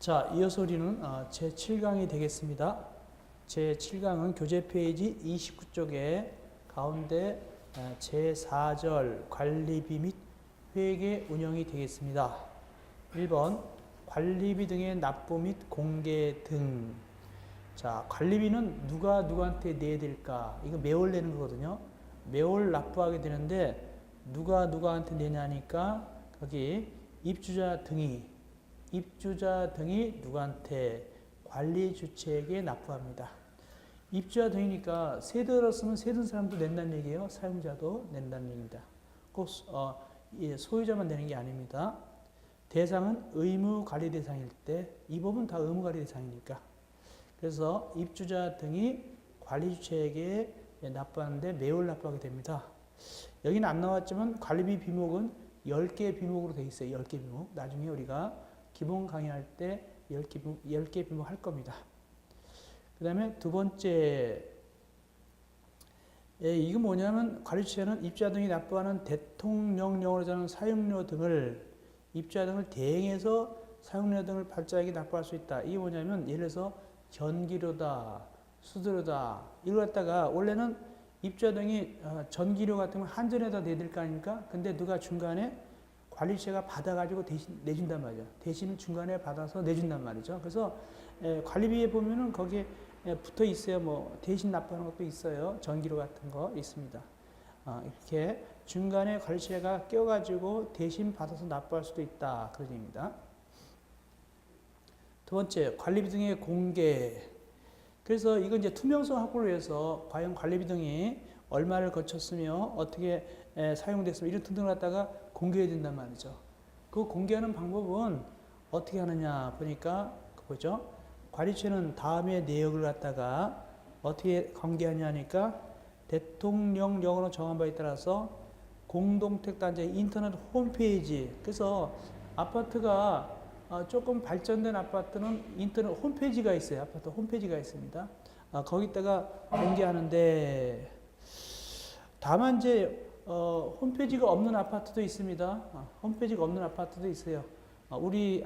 자, 이어서 우리는 제7강이 되겠습니다. 제7강은 교재 페이지 29쪽에 가운데 제4절 관리비 및 회계 운영이 되겠습니다. 1번 관리비 등의 납부 및 공개 등. 자, 관리비는 누가 누구한테 내야 될까? 이거 매월 내는 거거든요. 매월 납부하게 되는데 누가 누구한테 내냐니까 거기 입주자 등이 누구한테? 관리 주체에게 납부합니다. 입주자 등이니까 세대 들었으면 세든 사람도 낸다는 얘기예요. 사용자도 낸다는 얘기입니다. 꼭 소유자만 내는 게 아닙니다. 대상은 의무 관리 대상일 때, 이 법은 다 의무 관리 대상이니까. 그래서 입주자 등이 관리 주체에게 납부하는데 매월 납부하게 됩니다. 여기는 안 나왔지만 관리비 비목은 10개 비목으로 되어 있어요. 10개 비목. 나중에 우리가 기본 강의할 때 10개 비목 할 겁니다. 그 다음에 두 번째, 이거 뭐냐면 관리주체는 입주자 등이 납부하는 대통령령으로 정하는 사용료 등을 입주자 등을 대행해서 사용료 등을 발자에게 납부할 수 있다. 이게 뭐냐면 예를 들어서 전기료다, 수도료다 이걸 갖다가 원래는 입주자 등이 전기료 같은 걸 한전에다 내야 될 거 아닙니까? 근데 누가 중간에 관리주체가 받아가지고 대신 내준단 말이죠. 대신은 중간에 받아서 내준단 말이죠. 그래서 관리비에 보면은 거기에 붙어 있어요. 뭐 대신 납부하는 것도 있어요. 전기료 같은 거 있습니다. 이렇게 중간에 관리주체가 껴가지고 대신 받아서 납부할 수도 있다. 그런 얘기입니다. 두 번째, 관리비 등의 공개. 그래서 이건 이제 투명성 확보를 위해서 과연 관리비 등이 얼마를 거쳤으며 어떻게 사용됐으며 이런 등등을 갖다가 공개해야 된단 말이죠. 그 공개하는 방법은 어떻게 하느냐 보니까 그거죠. 관리주체는 다음의 내역을 갖다가 어떻게 공개하냐 하니까 대통령령으로 정한 바에 따라서 공동택단지 인터넷 홈페이지. 그래서 아파트가 조금 발전된 아파트는 인터넷 홈페이지가 있어요. 아파트 홈페이지가 있습니다. 거기다가 공개하는데 다만 이제 홈페이지가 없는 아파트도 있습니다. 홈페이지가 없는 아파트도 있어요. 우리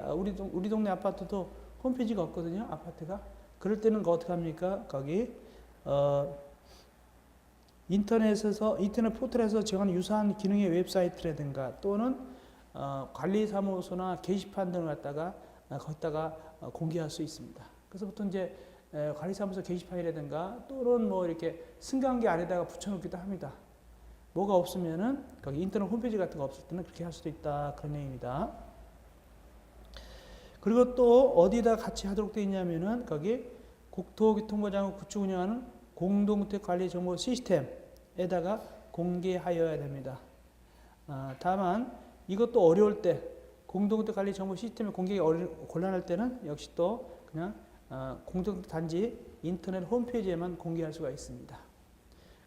동네 아파트도 홈페이지가 없거든요. 아파트가. 그럴 때는 어떻게 합니까? 거기 인터넷 포털에서 정한 유사한 기능의 웹사이트라든가 또는 관리사무소나 게시판 등을 갖다가 거기다가 공개할 수 있습니다. 그래서 보통 이제 관리사무소 게시판이라든가 또는 뭐 이렇게 승강기 안에다가 붙여놓기도 합니다. 뭐가 없으면은 거기 인터넷 홈페이지 같은 거 없을 때는 그렇게 할 수도 있다. 그런 얘기입니다. 그리고 또 어디다 같이 하도록 되어 있냐면은 거기 국토교통부장관 구축 운영하는 공동주택 관리 정보 시스템에다가 공개하여야 됩니다. 다만 이것도 어려울 때 공동주택 관리 정보 시스템에 공개가 곤란할 때는 역시 또 그냥 공동주택 단지 인터넷 홈페이지에만 공개할 수가 있습니다.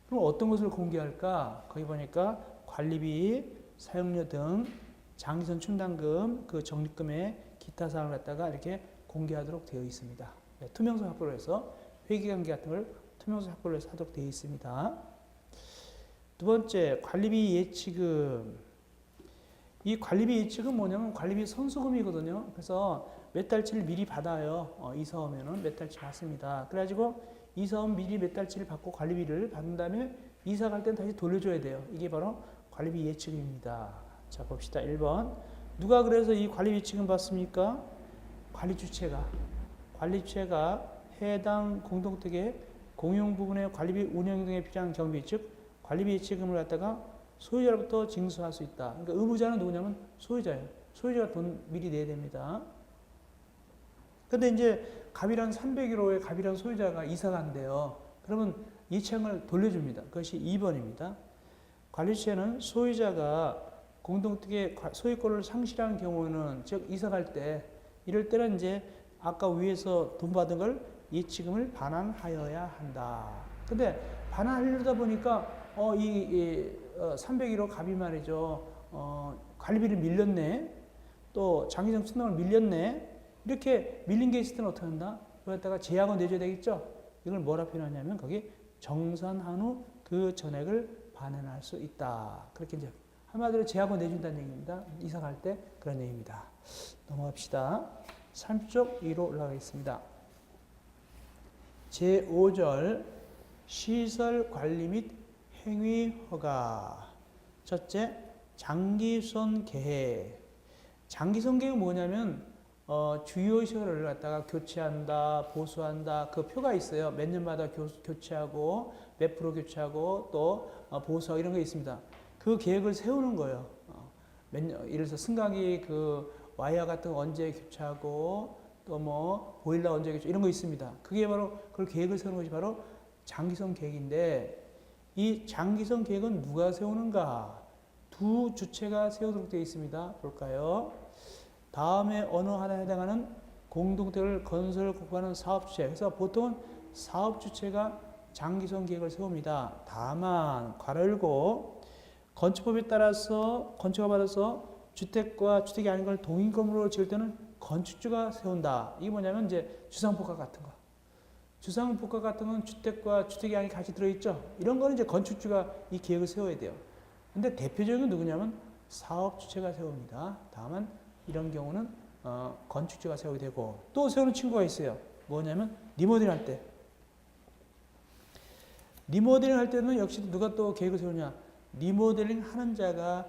그럼 어떤 것을 공개할까? 거기 보니까 관리비, 사용료 등 장기선 충당금, 그 적립금의 기타 사항을 갖다가 이렇게 공개하도록 되어 있습니다. 투명성 확보를 해서 회계관계 같은 걸 투명성 확보를 해서 하도록 되어 있습니다. 두 번째, 관리비 예치금. 이 관리비 예치금 뭐냐면 관리비 선수금이거든요. 그래서 몇 달치를 미리 받아요. 이사 오면은 몇 달치 받습니다. 그래가지고 이사 오면 미리 몇 달치를 받고 관리비를 받은 다음에 이사 갈 때는 다시 돌려줘야 돼요. 이게 바로 관리비 예치금입니다. 자, 봅시다. 1번. 누가 그래서 이 관리비 예치금 받습니까? 관리주체가 해당 공동택의 공용 부분의 관리비 운영 등에 필요한 경비, 즉 관리비 예치금을 갖다가 소유자로부터 징수할 수 있다. 그러니까 의무자는 누구냐면 소유자예요. 소유자가 돈 미리 내야 됩니다. 근데 이제 갑이란 301호에 갑이란 소유자가 이사 간대요. 그러면 예치금을 돌려줍니다. 그것이 2번입니다. 관리주체는 소유자가 공동택의 소유권을 상실한 경우는 즉 이사 갈 때 이럴 때는 이제 아까 위에서 돈 받은 걸 예치금을 반환하여야 한다. 근데 반환하려다 보니까 301호 갑이 말이죠. 관리비를 밀렸네. 또 장기적 충당을 밀렸네. 이렇게 밀린 게 있을 때는 어떻게 한다? 그걸 제약을 내줘야 되겠죠? 이걸 뭐라 표현하냐면 거기 정산한 후 그 전액을 반환할 수 있다. 그렇게 이제 한마디로 제약을 내준다는 얘기입니다. 이사 갈 때 그런 얘기입니다. 넘어갑시다. 30쪽 위로 올라가겠습니다. 제5절 시설 관리 및 행위 허가. 첫째, 장기손 계획. 장기손 계획은 뭐냐면 주요 시설을 갖다가 교체한다, 보수한다. 그 표가 있어요. 몇 년마다 교체하고 몇 프로 교체하고 또 보수하고 이런 거 있습니다. 그 계획을 세우는 거예요. 예를 들어서 승강기 그 와이어 같은 거 언제 교체하고 또 뭐 보일러 언제 교체 이런 거 있습니다. 그게 바로 그걸 계획을 세우는 것이 바로 장기성 계획인데 이 장기성 계획은 누가 세우는가? 두 주체가 세우도록 되어 있습니다. 볼까요? 다음에 어느 하나에 해당하는 공동체를 건설 공부하는 사업주체. 그래서 보통은 사업주체가 장기성 계획을 세웁니다. 다만 괄호 열고 건축법에 따라서 건축가 받아서 주택과 주택이 아닌 걸 동일건물로 지을 때는 건축주가 세운다. 이게 뭐냐면 이제 주상복합 같은 거. 주상복합 같은 건 주택과 주택이 아닌 같이 들어있죠. 이런 거는 이제 건축주가 이 계획을 세워야 돼요. 근데 대표적인 건 누구냐면 사업주체가 세웁니다. 다만 이런 경우는 건축주가 세우게 되고 또 세우는 친구가 있어요. 뭐냐면 리모델링 할 때. 리모델링 할 때는 역시 누가 또 계획을 세우냐. 리모델링 하는 자가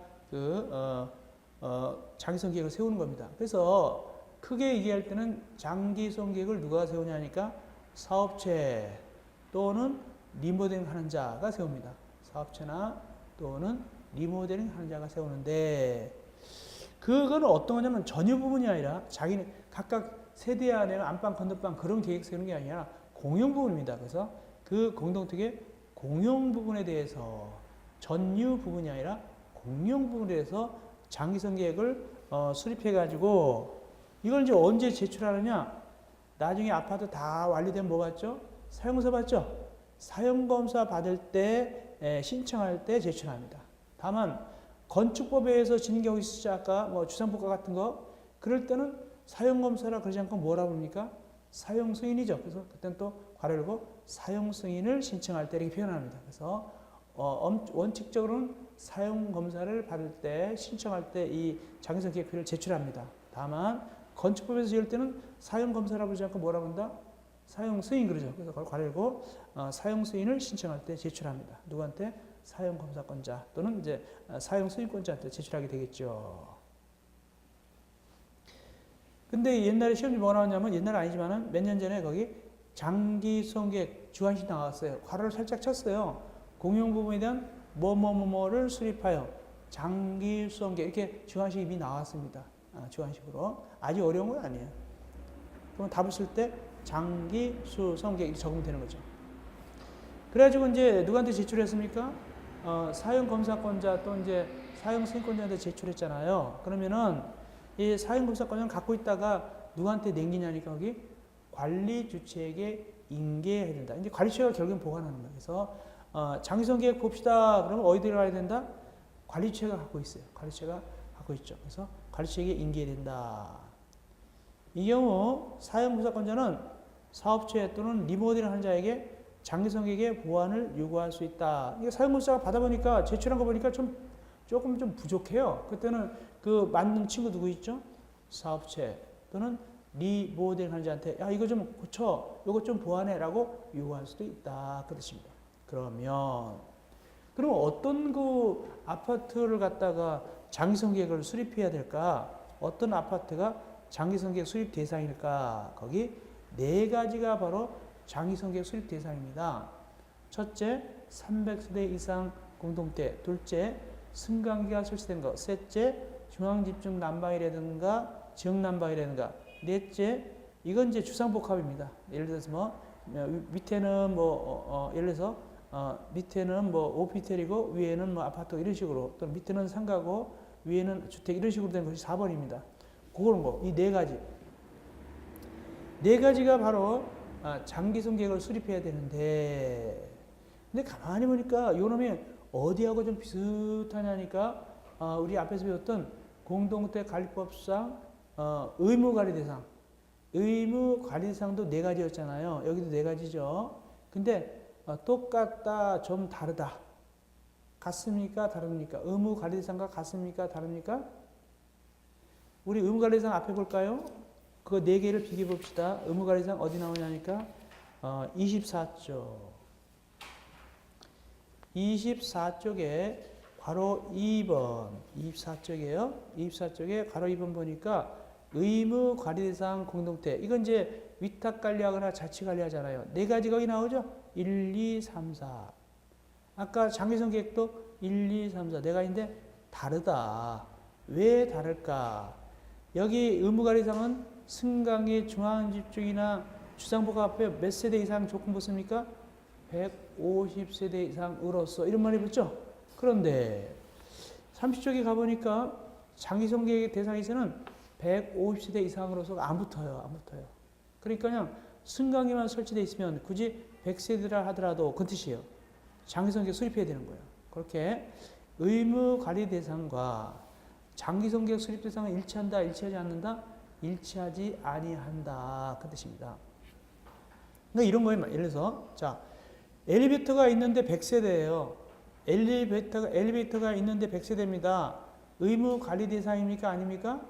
장기성 계획을 세우는 겁니다. 그래서 크게 얘기할 때는 장기성 계획을 누가 세우냐니까 사업체 또는 리모델링 하는 자가 세웁니다. 사업체나 또는 리모델링 하는 자가 세우는데 그거는 어떤 거냐면 전유 부분이 아니라 자기네 각각 세대 안에 안방, 건너방 그런 계획 세우는 게 아니라 공용 부분입니다. 그래서 그 공동택의 공용 부분에 대해서 전유 부분이 아니라 공용 부분에 대해서 장기성 계획을 수립해가지고 이걸 이제 언제 제출하느냐? 나중에 아파트 다 완료되면 뭐 받죠? 사용검사 받죠? 사용검사 받을 때 신청할 때 제출합니다. 다만 건축법에 의해서 지는 경우 있으시죠? 아까 뭐 주상복합 같은 거 그럴 때는 사용검사라 그러지 않고 뭐라 부릅니까? 사용승인이죠. 그래서 그때는 또 괄호 열고 사용승인을 신청할 때 이렇게 표현합니다. 그래서 원칙적으로는 사용검사를 받을 때 신청할 때 이 장기성 계획표를 제출합니다. 다만 건축법에서 지을 때는 사용검사라 부르지 않고 뭐라 부른다? 사용승인 그러죠. 그래서 그걸 괄호 열고 사용승인을 신청할 때 제출합니다. 누구한테? 사용검사권자 또는 이제 사용승인권자한테 제출하게 되겠죠. 근데 옛날에 시험지 뭐가 나왔냐면 옛날은 아니지만은 몇 년 전에 거기 장기성 계획 주관식 나왔어요. 괄호를 살짝 쳤어요. 공용 부분에 대한 뭐뭐뭐뭐를 수립하여 장기성 계획 이렇게 주관식이 이미 나왔습니다. 주관식으로 아주 어려운 건 아니에요. 그럼 답을 쓸 때 장기수성 계획 적으면 되는 거죠. 그래가지고 이제 누구한테 제출했습니까? 사용검사권자 또 이제 사용승인권자한테 제출했잖아요. 그러면은 이 사용검사권자는 갖고 있다가 누구한테 남기냐니까 거기 관리주체에게 인계해야 된다. 이제 관리주체가 결국엔 보관하는 거예요. 그래서 장기성 계획 봅시다. 그러면 어디 들어가야 된다? 관리주체가 갖고 있어요. 관리주체가 갖고 있죠. 그래서 관리주체에게 인계해야 된다. 이 경우 사용검사권자는 사업체 또는 리모델링 하는 자에게 장기성 계획의 보완을 요구할 수 있다. 이게 사용검사가 받아보니까 제출한 거 보니까 조금 좀 부족해요. 그때는 그 만든 친구 누구 있죠? 사업체 또는 리모델링 하는 자한테 야 이거 좀 고쳐, 이거 좀 보완해라고 요구할 수도 있다. 그 뜻입니다. 그럼 어떤 그 아파트를 갖다가 장기성 계획을 수립해야 될까? 어떤 아파트가 장기성 계획 수립 대상일까? 거기 네 가지가 바로 장기성 계획 수립 대상입니다. 첫째, 300세대 이상 공동체. 둘째, 승강기가 설치된 것. 셋째, 중앙집중 난방이라든가 지역난방이라든가. 넷째, 이건 이제 주상복합입니다. 예를 들어서 뭐 밑에는 예를 들어서 밑에는 뭐 오피스텔이고 위에는 뭐 아파트 이런 식으로 또 밑에는 상가고 위에는 주택 이런 식으로 된 것이 4번입니다. 그런 거, 이 네 가지. 네 가지가 바로 장기성 계획을 수립해야 되는데 근데 가만히 보니까 요놈이 어디하고 좀 비슷하냐니까 우리 앞에서 배웠던 공동택관리법상 의무관리 대상 의무관리 대상도 네 가지였잖아요. 여기도 네 가지죠. 근데 똑같다, 좀 다르다. 같습니까? 다릅니까? 의무관리 대상과 같습니까? 다릅니까? 우리 의무관리 대상 앞에 볼까요? 그 네 개를 비교해 봅시다. 의무관리상 어디 나오냐니까 24쪽. 24쪽에 괄호 2번. 24쪽이에요. 24쪽에 괄호 2번 보니까 의무관리대상 공동태. 이건 이제 위탁관리하거나 자치관리하잖아요. 네 가지 거기 나오죠? 1, 2, 3, 4. 아까 장기성 계획도 1, 2, 3, 4. 네 가지인데 다르다. 왜 다를까? 여기 의무관리상은 승강기 중앙집중이나 주상복합 앞에 몇 세대 이상 조건 붙습니까? 150세대 이상으로서 이런 말이 붙죠? 그런데 30쪽에 가보니까 장기성 계획 대상에서는 150세대 이상으로서 안 붙어요. 안 붙어요. 그러니까 그냥 승강기만 설치되어 있으면 굳이 100세대라 하더라도 그 뜻이에요. 장기성 계획 수립해야 되는 거예요. 그렇게 의무관리 대상과 장기성 계획 수립 대상은 일치한다, 일치하지 않는다? 일치하지 아니한다. 그 뜻입니다. 그러니까 이런 거예요. 예를 들어서 자 엘리베이터가 있는데 100세대예요. 엘리베이터가 있는데 100세대입니다. 의무 관리 대상입니까? 아닙니까?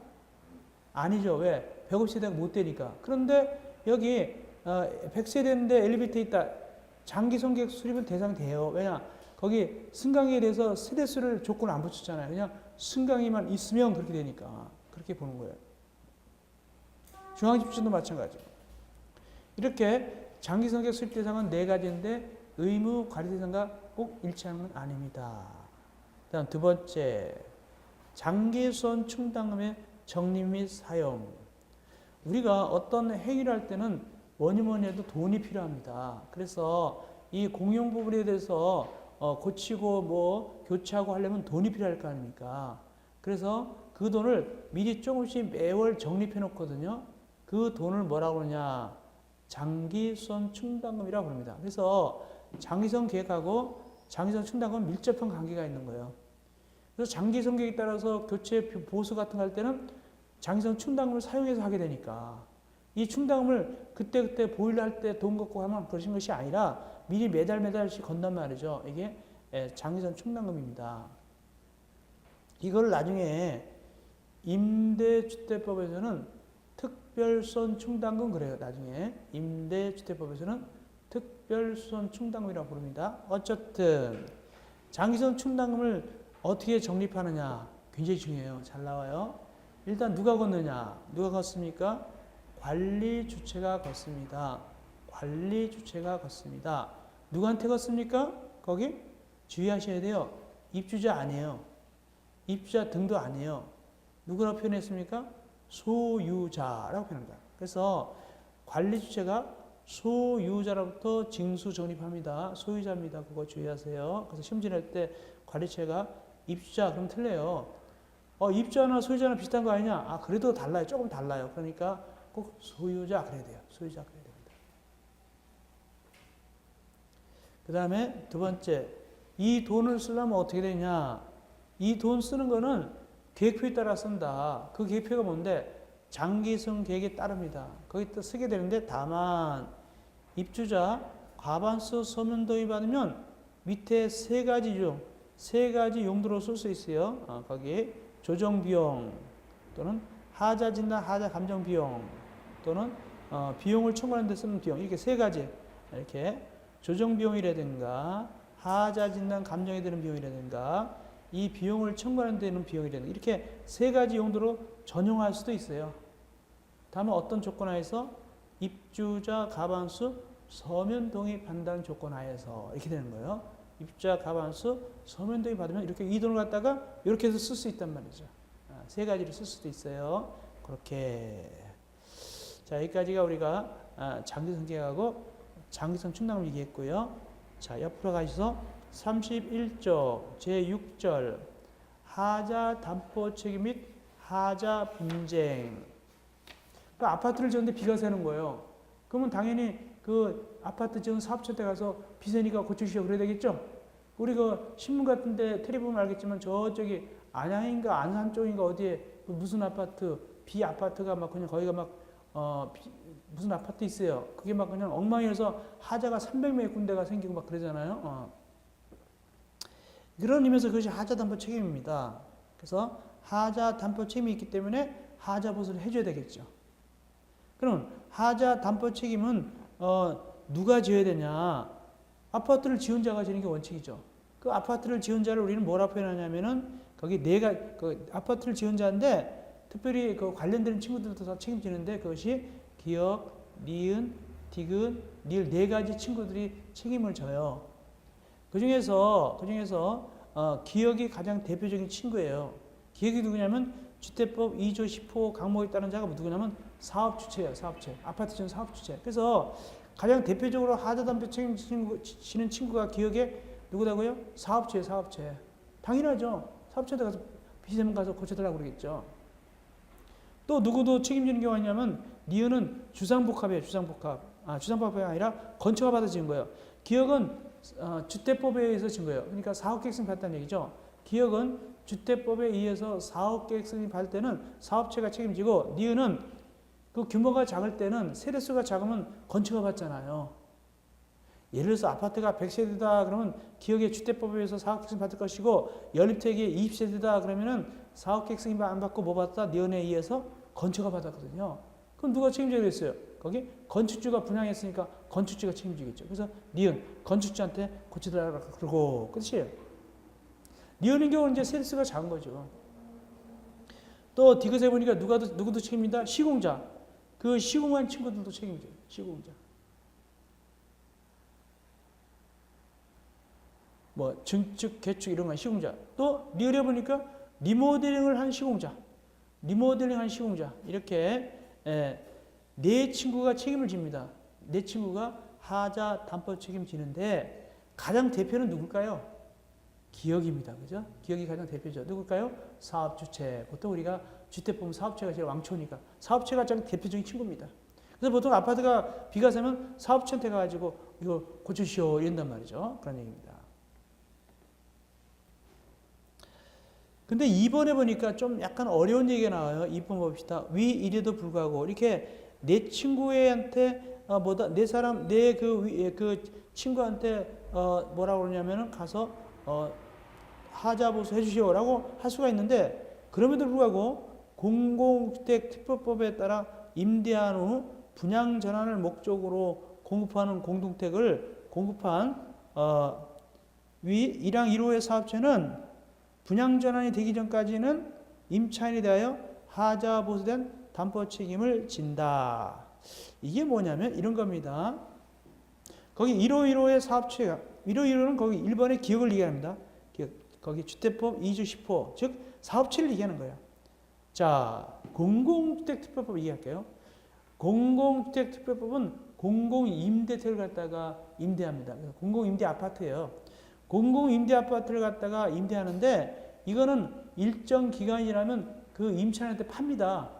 아니죠. 왜? 150세대가 못 되니까. 그런데 여기 100세대인데 엘리베이터 있다. 장기 성객 수립은 대상돼요. 왜냐? 거기 승강기에 대해서 세대수를 조건 안 붙였잖아요. 그냥 승강기만 있으면 그렇게 되니까. 그렇게 보는 거예요. 중앙집중도 마찬가지고. 이렇게 장기 성격 수립 대상은 네 가지인데 의무 관리 대상과 꼭 일치하는 건 아닙니다. 다음 두 번째, 장기수원 충당금의 적립 및 사용. 우리가 어떤 행위를 할 때는 뭐니 해도 돈이 필요합니다. 그래서 이 공용 부분에 대해서 고치고 뭐 교체하고 하려면 돈이 필요할 거 아닙니까? 그래서 그 돈을 미리 조금씩 매월 적립해 놓거든요. 그 돈을 뭐라고 그러냐? 장기수원 충당금이라고 부릅니다. 그래서 장기성 계획하고 장기성 충당금은 밀접한 관계가 있는 거예요. 그래서 장기성 계획에 따라서 교체 보수 같은 거 할 때는 장기성 충당금을 사용해서 하게 되니까 이 충당금을 그때그때 보일러 할 때 돈 갖고 하면 그러신 것이 아니라 미리 매달씩 건단 말이죠. 이게 장기성 충당금입니다. 이걸 나중에 임대주택법에서는 특별수원 충당금 그래요. 나중에 임대주택법에서는 특별수원 충당금이라고 부릅니다. 어쨌든 장기성 충당금을 어떻게 적립하느냐 굉장히 중요해요. 잘 나와요. 일단 누가 걷느냐? 누가 걷습니까? 관리 주체가 걷습니다. 관리 주체가 걷습니다. 누구한테 걷습니까? 거기 주의하셔야 돼요. 입주자 아니에요. 입주자 등도 아니에요. 누구라고 표현했습니까? 소유자라고 표현합니다. 그래서 관리 주체가 소유자로부터 징수 적립합니다. 소유자입니다. 그거 주의하세요. 그래서 시험 지낼 때 관리 주체가 입주자 그럼 틀려요. 입주자나 소유자나 비슷한 거 아니냐? 아 그래도 달라요. 조금 달라요. 그러니까 꼭 소유자 그래야 돼요. 소유자 그래야 됩니다. 그 다음에 두 번째, 이 돈을 쓰려면 어떻게 되냐? 이 돈 쓰는 거는 계획표에 따라 쓴다. 그 계획표가 뭔데? 장기성 계획에 따릅니다. 거기 또 쓰게 되는데 다만 입주자 과반수 서면 동의 받으면 밑에 세 가지 용도로 쓸 수 있어요. 거기 조정비용 또는 하자 진단, 하자 감정 비용 또는 비용을 청구하는 데 쓰는 비용 이렇게 세 가지 이렇게 조정 비용이라든가 하자 진단 감정에 드는 비용이라든가 이 비용을 청구하는 데는 비용이라든가 이렇게 세 가지 용도로 전용할 수도 있어요. 다만 어떤 조건 하에서 입주자 과반수 서면 동의 판단 조건 하에서 이렇게 되는 거예요. 입주자 과반수 서면 동의 받으면 이렇게 이 돈을 갖다가 이렇게 해서 쓸 수 있단 말이죠. 세 가지를 쓸 수도 있어요. 그렇게 자 여기까지가 우리가 장기성 계획하고 장기성 충당을 얘기했고요. 자 옆으로 가셔서 31조 제6절 하자 담보 책임 및 하자 분쟁. 그러니까 아파트를 지었는데 비가 새는 거예요. 그러면 당연히 그 아파트 지은 사업체 때 가서 비 새니까 고쳐주시오 그래야 되겠죠? 우리 그 신문 같은데 텔레비 보면 알겠지만 저쪽이 안양인가 안산 쪽인가 어디에 무슨 아파트 비 아파트가 막 그냥 거기가 막 무슨 아파트 있어요. 그게 막 그냥 엉망이어서 하자가 300몇 군데가 생기고 막 그러잖아요. 그런 의미에서 그것이 하자 담보 책임입니다. 그래서 하자 담보 책임이 있기 때문에 하자 보수를 해줘야 되겠죠. 그럼 하자 담보 책임은 누가 져야 되냐? 아파트를 지은 자가 지는 게 원칙이죠. 그 아파트를 지은 자를 우리는 뭐라 표현하냐면은 거기 그 아파트를 지은 자인데 특별히 그 관련된 친구들도 다 책임지는데 그것이 기역, 니은, 디귿, 리을 네 가지 친구들이 책임을 져요. 그 중에서 기역이 가장 대표적인 친구예요. 기역이 누구냐면 주택법 2조 10호 강목에 따른 자가 누구냐면 사업주체예요. 사업체. 아파트 지은 사업주체. 그래서 가장 대표적으로 하자담보 책임지는 친구가 기역에 누구다고요? 사업체예요. 사업체. 당연하죠. 사업체한테 가서 비세면 가서 고쳐달라고 그러겠죠. 또 누구도 책임지는 경우가 있냐면 니은은 주상복합이에요. 주상복합. 주상복합이 아니라 건축가 받아 지은 거예요. 기역은 주택법에 의해서 진 거예요. 그러니까 사업계획서를 받았다는 얘기죠. 기역은 주택법에 의해서 사업계획서를 받을 때는 사업체가 책임지고 니은은 그 규모가 작을 때는 세대수가 작으면 건축가 받잖아요. 예를 들어서 아파트가 100세대다 그러면 기역의 주택법에 의해서 사업계획서를 받을 것이고 연립택이 20세대다 그러면은 사업계획서를 안 받고 뭐 받았다? 니은에 의해서 건축가 받았거든요. 그럼 누가 책임져야 되겠어요? 거기 건축주가 분양했으니까 건축주가 책임지겠죠. 그래서 니은 건축주한테 고쳐달라고 그러고 끝이에요. 니은인 경우는 이제 세대수가 작은 거죠. 또 디귿에 보니까 누구도 책임진다? 시공자. 그 시공한 친구들도 책임져요. 시공자. 뭐 증축, 개축 이런 건 시공자. 또 리을에 보니까 리모델링을 한 시공자. 리모델링 한 시공자. 이렇게 네 친구가 책임을 집니다. 네 친구가 하자 담보 책임지는데 가장 대표는 누굴까요? 기역입니다. 그죠? 기역이 가장 대표죠. 누굴까요? 사업주체. 보통 우리가 주택보면 사업체가 제일 왕초니까 사업체가 가장 대표적인 친구입니다. 그래서 보통 아파트가 비가 새면 사업체한테 가가지고 이거 고쳐주시오 이런단 말이죠. 그런 얘기입니다. 근데 2번에 보니까 좀 약간 어려운 얘기가 나와요. 2번 봅시다. 위 이래도 불구하고 이렇게 내 친구한테 그 친구한테 뭐라고 그러냐면은 가서 하자보수 해주시오라고 할 수가 있는데 그럼에도 불구하고 공공주택특별법에 따라 임대한 후 분양 전환을 목적으로 공급하는 공동택을 공급한 위 1항 1호의 사업체는 분양 전환이 되기 전까지는 임차인에 대하여 하자 보수된 담보 책임을 진다. 이게 뭐냐면 이런 겁니다. 거기 1호1호의 사업체가 1호1호는 거기 1번의 기역을 얘기합니다. 거기 주택법 2조 10호 즉 사업체를 얘기하는 거예요. 자, 공공주택특별법 얘기할게요. 공공주택특별법은 공공임대택을 갖다가 임대합니다. 공공임대 아파트예요. 공공임대 아파트를 갖다가 임대하는데 이거는 일정 기간이라면 그 임차인한테 팝니다.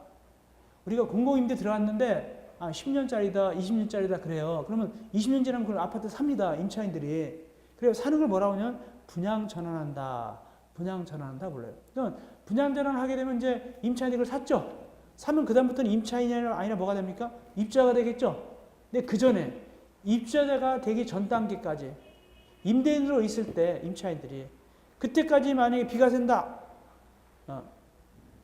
우리가 공공임대 들어갔는데 10년짜리다 20년짜리다 그래요. 그러면 20년 지나면 그 아파트 삽니다. 임차인들이. 그래서 사는 걸 뭐라고 하냐면 분양 전환한다. 분양 전환한다 불러요. 그러면 분양 전환하게 되면 이제 임차인이 그걸 샀죠. 사면 그 다음부터는 임차인이 아니라 뭐가 됩니까? 입주자가 되겠죠. 근데 그 전에 입주자가 되기 전 단계까지 임대인으로 있을 때 임차인들이 그때까지 만약에 비가 샌다.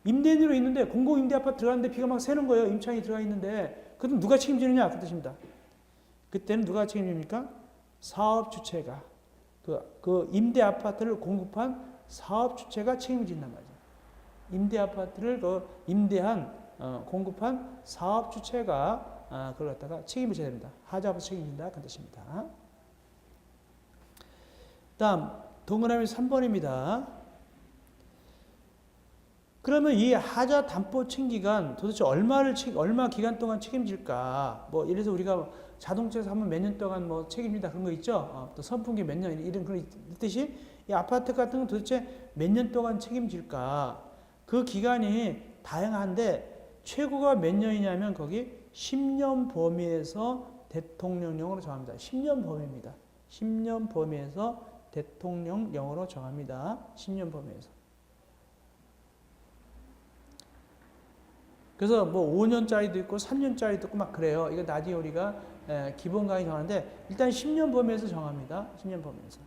임대인으로 있는데 공공임대 아파트 들어갔는데 비가 막 새는 거예요. 임차인이 들어가 있는데 그럼 누가 책임지느냐 그 뜻입니다. 그때는 누가 책임집니까? 사업주체가 그 임대 아파트를 공급한 사업주체가 책임진단 말이죠. 임대 아파트를 임대한 공급한 사업주체가 그걸 갖다가 책임을 져야 됩니다. 하자부터 책임진다 그 뜻입니다. 다음 동그라미 3번입니다. 그러면 이 하자 담보 책임기간 도대체 얼마 기간 동안 책임질까? 뭐 예를 들어서 우리가 자동차에서 하면 몇 년 동안 뭐 책임진다 그런 거 있죠. 또 선풍기 몇 년 이런 그런 뜻이 이 아파트 같은 건 도대체 몇 년 동안 책임질까? 그 기간이 다양한데 최고가 몇 년이냐면 거기 10년 범위에서 대통령령으로 정합니다. 10년 범위입니다. 10년 범위에서 대통령령으로 정합니다. 10년 범위에서. 그래서 뭐 5년짜리도 있고 3년짜리도 있고 막 그래요. 이거 나중에 우리가 기본 강의 정하는데 일단 10년 범위에서 정합니다. 10년 범위에서.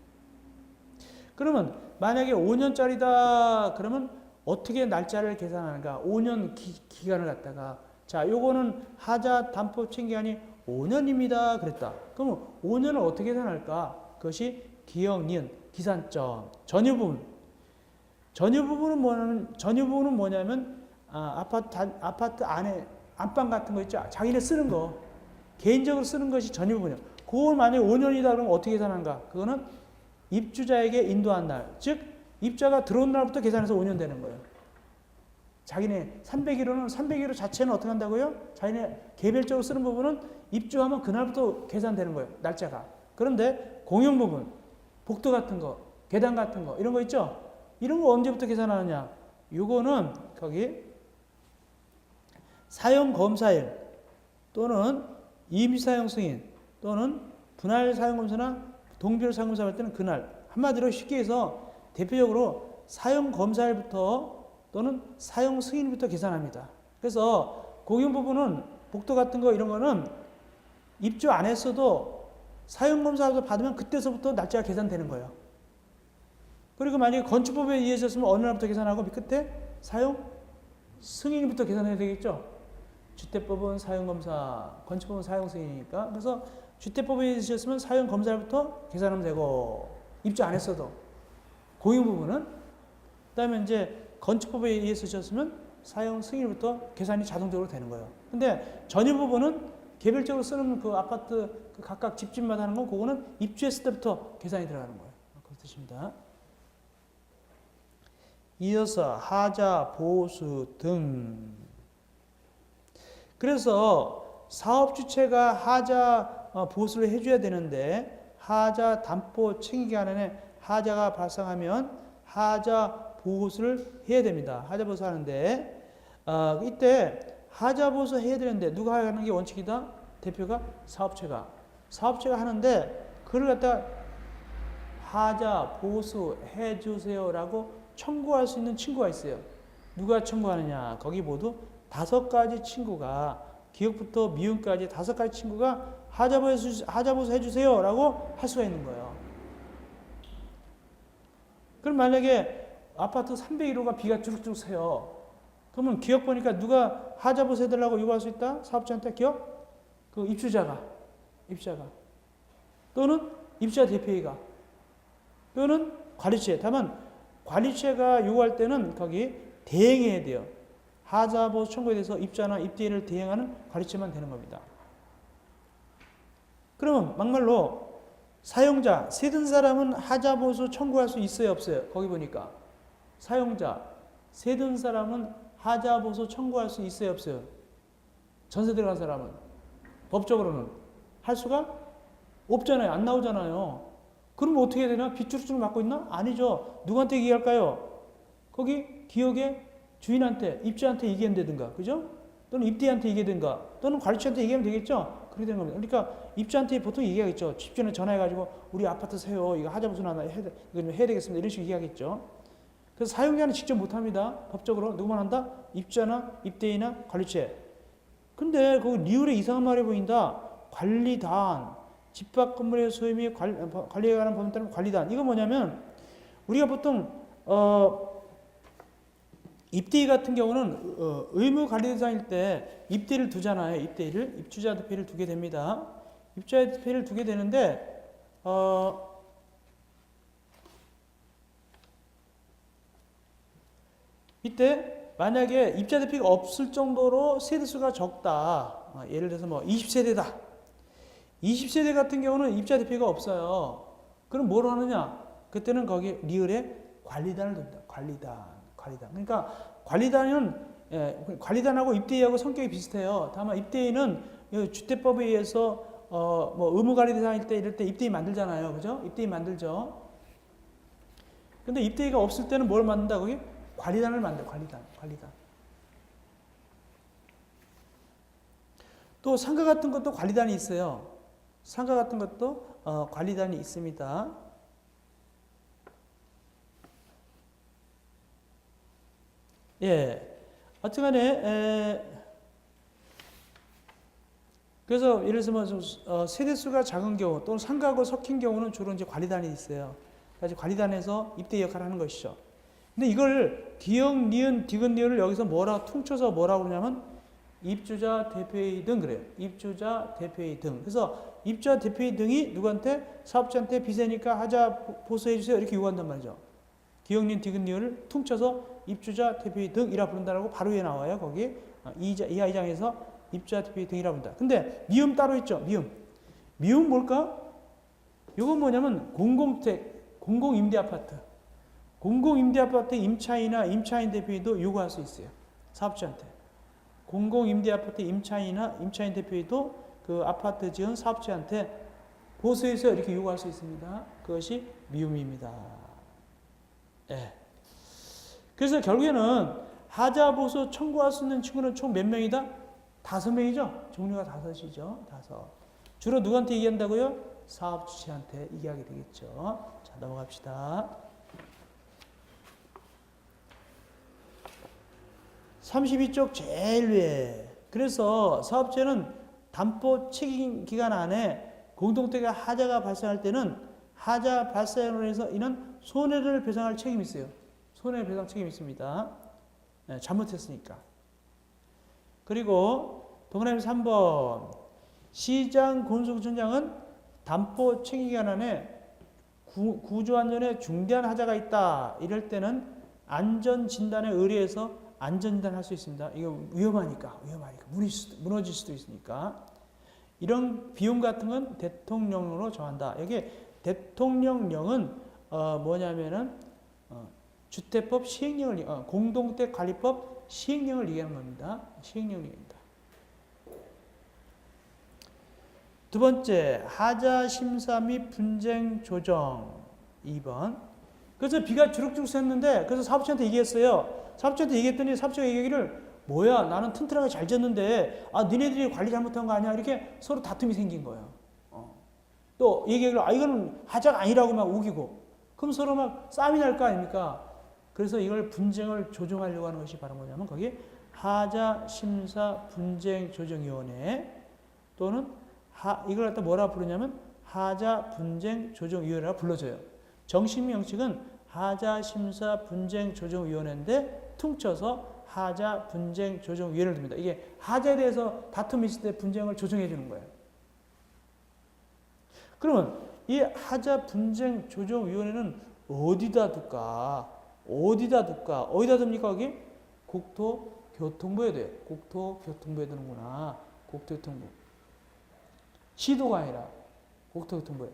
그러면 만약에 5년짜리다 그러면 어떻게 날짜를 계산하는가? 5년 기간을 갖다가 자, 요거는 하자 담보 챙기한이 5년입니다. 그랬다. 그럼 5년을 어떻게 계산할까? 그것이 기억, 니은, 기산점, 전유 부분. 전유 부분은 뭐냐면 아파트 안에 안방 같은 거 있죠. 자기네 쓰는 거. 개인적으로 쓰는 것이 전유 부분이에요. 그걸 만약에 5년이다 그러면 어떻게 계산한가? 그거는 입주자에게 인도한 날. 즉, 입주자가 들어온 날부터 계산해서 5년 되는 거예요. 자기네 301호 자체는 어떻게 한다고요? 자기네 개별적으로 쓰는 부분은 입주하면 그날부터 계산되는 거예요. 날짜가. 그런데 공용 부분, 복도 같은 거, 계단 같은 거 이런 거 있죠? 이런 거 언제부터 계산하느냐? 요거는 거기 사용 검사일 또는 임시사용 승인 또는 분할 사용 검사나 동별 사용 검사 할 때는 그날 한마디로 쉽게 해서 대표적으로 사용 검사일부터 또는 사용 승인부터 계산합니다. 그래서 공용 부분은 복도 같은 거 이런 거는 입주 안 했어도 사용 검사를 받으면 그때서부터 날짜가 계산되는 거예요. 그리고 만약에 건축법에 의해서였으면 어느 날부터 계산하고 끝에 사용 승인부터 계산해야 되겠죠. 주택법은 사용 검사, 건축법은 사용 승인이니까. 그래서 주택법에 의해서였으면 사용 검사부터 계산하면 되고 입주 안 했어도 공용 부분은 그다음에 이제 건축법에 의해서 셨으면 사용 승인부터 계산이 자동적으로 되는 거예요. 근데 전유 부분은 개별적으로 쓰는 그 아파트 그 각각 집집마다 하는 건 그거는 입주했을 때부터 계산이 들어가는 거예요. 그런 뜻입니다. 이어서 하자, 보수 등. 그래서 사업 주체가 하자 보수를 해줘야 되는데 하자 담보 챙기기간에 하자가 발생하면 하자 보수를 해야 됩니다. 하자 보수 하는데 이때 하자 보수 해야 되는데 누가 하는 게 원칙이다? 대표가 사업체가 하는데 그걸 갖다 하자 보수 해주세요라고 청구할 수 있는 친구가 있어요. 누가 청구하느냐? 거기 모두 5가지 친구가 기억부터 미음까지 5가지 친구가 하자 보수 해주세요라고 할 수가 있는 거예요. 그럼 만약에 아파트 301호가 비가 쭈룩쭈룩 새요. 그러면 기억 보니까 누가 하자 보수 해달라고 요구할 수 있다? 사업자한테 기억? 그 입주자가 또는 입주자 대표회의가 또는 관리체. 다만 관리체가 요구할 때는 거기 대행해야 돼요. 하자 보수 청구에 대해서 입주자나 입대인을 대행하는 관리체만 되는 겁니다. 그러면 막말로 사용자, 세든 사람은 하자 보수 청구할 수 있어요, 없어요? 거기 보니까 사용자, 세든 사람은 하자 보수 청구할 수 있어요, 없어요? 전세 들어간 사람은 법적으로는 할 수가 없잖아요. 안 나오잖아요. 그럼 어떻게 해야 되나? 빗줄줄 맞고 있나? 아니죠. 누구한테 얘기할까요? 거기 기업의 주인한테, 입주한테 얘기한다든가, 그죠? 또는 입대한테 얘기하든가, 또는 관리처한테 얘기하면 되겠죠? 그렇게 되는 겁니다. 그러니까 입주한테 보통 얘기하겠죠. 집주인에 전화해가지고 우리 아파트 세요. 이거 하자 보수나 이거 좀 해야 되겠습니다. 이런 식으로 얘기하겠죠. 그래서 사용자는 직접 못합니다. 법적으로 누구만 한다? 입주나 입대인이나 관리체. 근데 그 리을에 이상한 말이 보인다. 관리단, 집합 건물의 소유 및 관리에 관한 법에 따른 관리단. 이거 뭐냐면 우리가 보통 입대인 같은 경우는 의무 관리 대상일 때 입대를 두잖아요. 입주자 대표를 두게 됩니다. 입주자 대표를 두게 되는데 이때 만약에 입주자 대표가 없을 정도로 세대수가 적다. 예를 들어서 뭐 20세대다. 20세대 같은 경우는 입주자 대표가 없어요. 그럼 뭘 하느냐? 그때는 거기 리을에 관리단을 둔다. 관리단. 그러니까 관리단하고 입대인하고 성격이 비슷해요. 다만 입대인은 주택법에 의해서 뭐 의무관리 대상일 때 이럴 때 입대인 만들잖아요. 그죠? 입대인 만들죠. 근데 입대인가 없을 때는 뭘 만든다? 거기 관리단을 만들어. 관리단. 또 상가 같은 것도 관리단이 있어요. 상가 같은 것도 관리단이 있습니다. 예. 어쨌간에 그래서 예를 들어서 세대수가 작은 경우 또는 상가하고 섞인 경우는 주로 이제 관리단이 있어요. 그래서 관리단에서 입대 역할을 하는 것이죠. 근데 이걸 기역, 니은, 디귿, 리을을 여기서 퉁쳐서 뭐라고 그러냐면 입주자 대표회의 등 그래요. 입주자 대표회의 등. 그래서 입주자 대표회의 등이 누구한테? 사업자한테 비세니까 하자 보수해 주세요. 이렇게 요구한단 말이죠. 기억니은 디귿니은을 퉁쳐서 입주자 대표회의 등이라 부른다라고 바로 위에 나와요. 거기 이하 2장에서 입주자 대표회의 등이라 부른다. 근데 미음 따로 있죠. 미음. 미음 뭘까? 이건 뭐냐면 공공주택, 공공임대아파트. 공공임대아파트 임차인이나 임차인 대표회의도 요구할 수 있어요. 사업자한테. 공공임대아파트 임차인이나 임차인 대표회의도 그 아파트 지은 사업자한테 보수해서 이렇게 요구할 수 있습니다. 그것이 미움입니다. 예. 그래서 결국에는 하자 보수 청구할 수 있는 친구는 총 몇 명이다? 5명이죠. 종류가 5이죠. 5. 주로 누구한테 얘기한다고요? 사업 주체한테 얘기하게 되겠죠. 자, 넘어갑시다. 32쪽 제일 위에. 그래서 사업체는 담보 책임 기간 안에 공동택의 하자가 발생할 때는 하자 발생으로 해서 이는 손해를 배상할 책임이 있어요. 손해배상 책임이 있습니다. 네, 잘못했으니까. 그리고 동그라미 3번 시장 건설구청장은 담보 책임 기간 안에 구조안전에 중대한 하자가 있다. 이럴 때는 안전진단에 의뢰해서 안전진단을 할 수 있습니다. 이거 위험하니까 무너질 수도 있으니까. 이런 비용 같은 건 대통령령으로 정한다. 여기 대통령령은 뭐냐면은 주택법 시행령을 공동택관리법 시행령을 얘기하는 겁니다. 시행령입니다. 두 번째 하자 심사 및 분쟁 조정 2번. 그래서 비가 주룩주룩 샜는데 그래서 사업자한테 얘기했어요. 사업자한테 얘기했더니 사업자가 얘기를 뭐야 나는 튼튼하게 잘 졌는데 니네들이 관리 잘못한 거 아니야? 이렇게 서로 다툼이 생긴 거예요. 또 얘기를 이거는 하자가 아니라고 막 우기고 그럼 서로 막 싸움이 날 거 아닙니까? 그래서 이걸 분쟁을 조정하려고 하는 것이 바로 뭐냐면 거기 하자 심사 분쟁 조정위원회 또는 이걸 갖다 뭐라 부르냐면 하자 분쟁 조정위원회라 불러줘요. 정식 명칭은 하자 심사 분쟁 조정위원회인데 퉁쳐서 하자 분쟁 조정위원회를 둡니다. 이게 하자에 대해서 다툼이 있을 때 분쟁을 조정해 주는 거예요. 그러면 이 하자 분쟁 조정위원회는 어디다 둘까? 어디다 둡니까? 거기? 국토교통부에 돼요. 국토교통부에 두는구나. 국토교통부. 시도가 아니라 국토교통부에.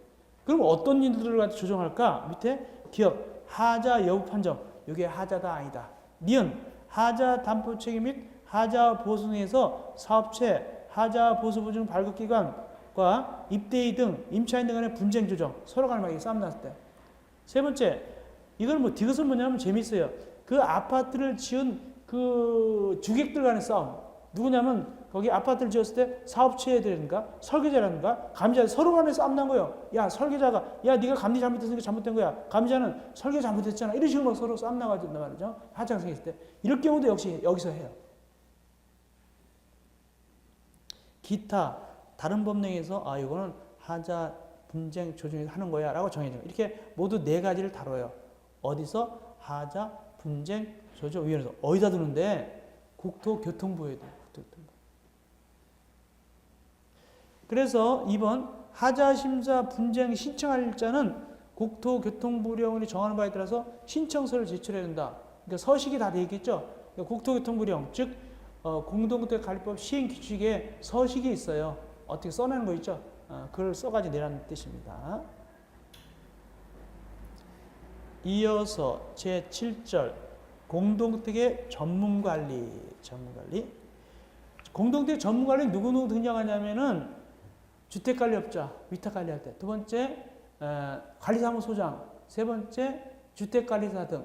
그럼 어떤 일들을 갖다 조정할까? 밑에 기업 하자 여부 판정. 이게 하자다 아니다. 니은 하자 담보 책임 및 하자 보수에서 사업체 하자 보수 보증 발급기관과 입대의 등 임차인 등 간의 분쟁 조정. 서로 간에 막 싸움 났을 때. 세 번째, 이건 디귿은 뭐냐면 재밌어요. 그 아파트를 지은 그 주객들 간의 싸움. 누구냐면 거기 아파트를 지었을 때 사업체라든가 설계자라든가 감리자 서로 간에 싸움 난 거예요. 야 설계자가 네가 감리 잘못했으니까 잘못된 거야. 감리자는 설계 잘못했잖아. 이런 식으로 서로 싸움 나가지고 말이죠. 하자가 생겼을 때 이럴 경우도 역시 여기서 해요. 기타 다른 법령에서 이거는 하자 분쟁 조정에서 하는 거야 라고 정해져요. 이렇게 모두 4가지를 다뤄요. 어디서? 하자 분쟁 조정위원회에서. 어디다 두는데? 국토교통부에 둬요. 국토교통부. 그래서 2번 하자심사 분쟁 신청할 자는 국토교통부령이 정하는 바에 따라서 신청서를 제출해야 된다. 그러니까 서식이 다 되어 있겠죠. 그러니까 국토교통부령 즉 공동택관리법 시행규칙에 서식이 있어요. 어떻게 써내는 거 있죠. 그걸 써가지고 내라는 뜻입니다. 이어서 제7절 공동택의 전문관리. 공동택 전문관리 누구 등장하냐면은 주택관리업자 위탁관리할 때. 두 번째 관리사무소장. 세 번째 주택관리사 등.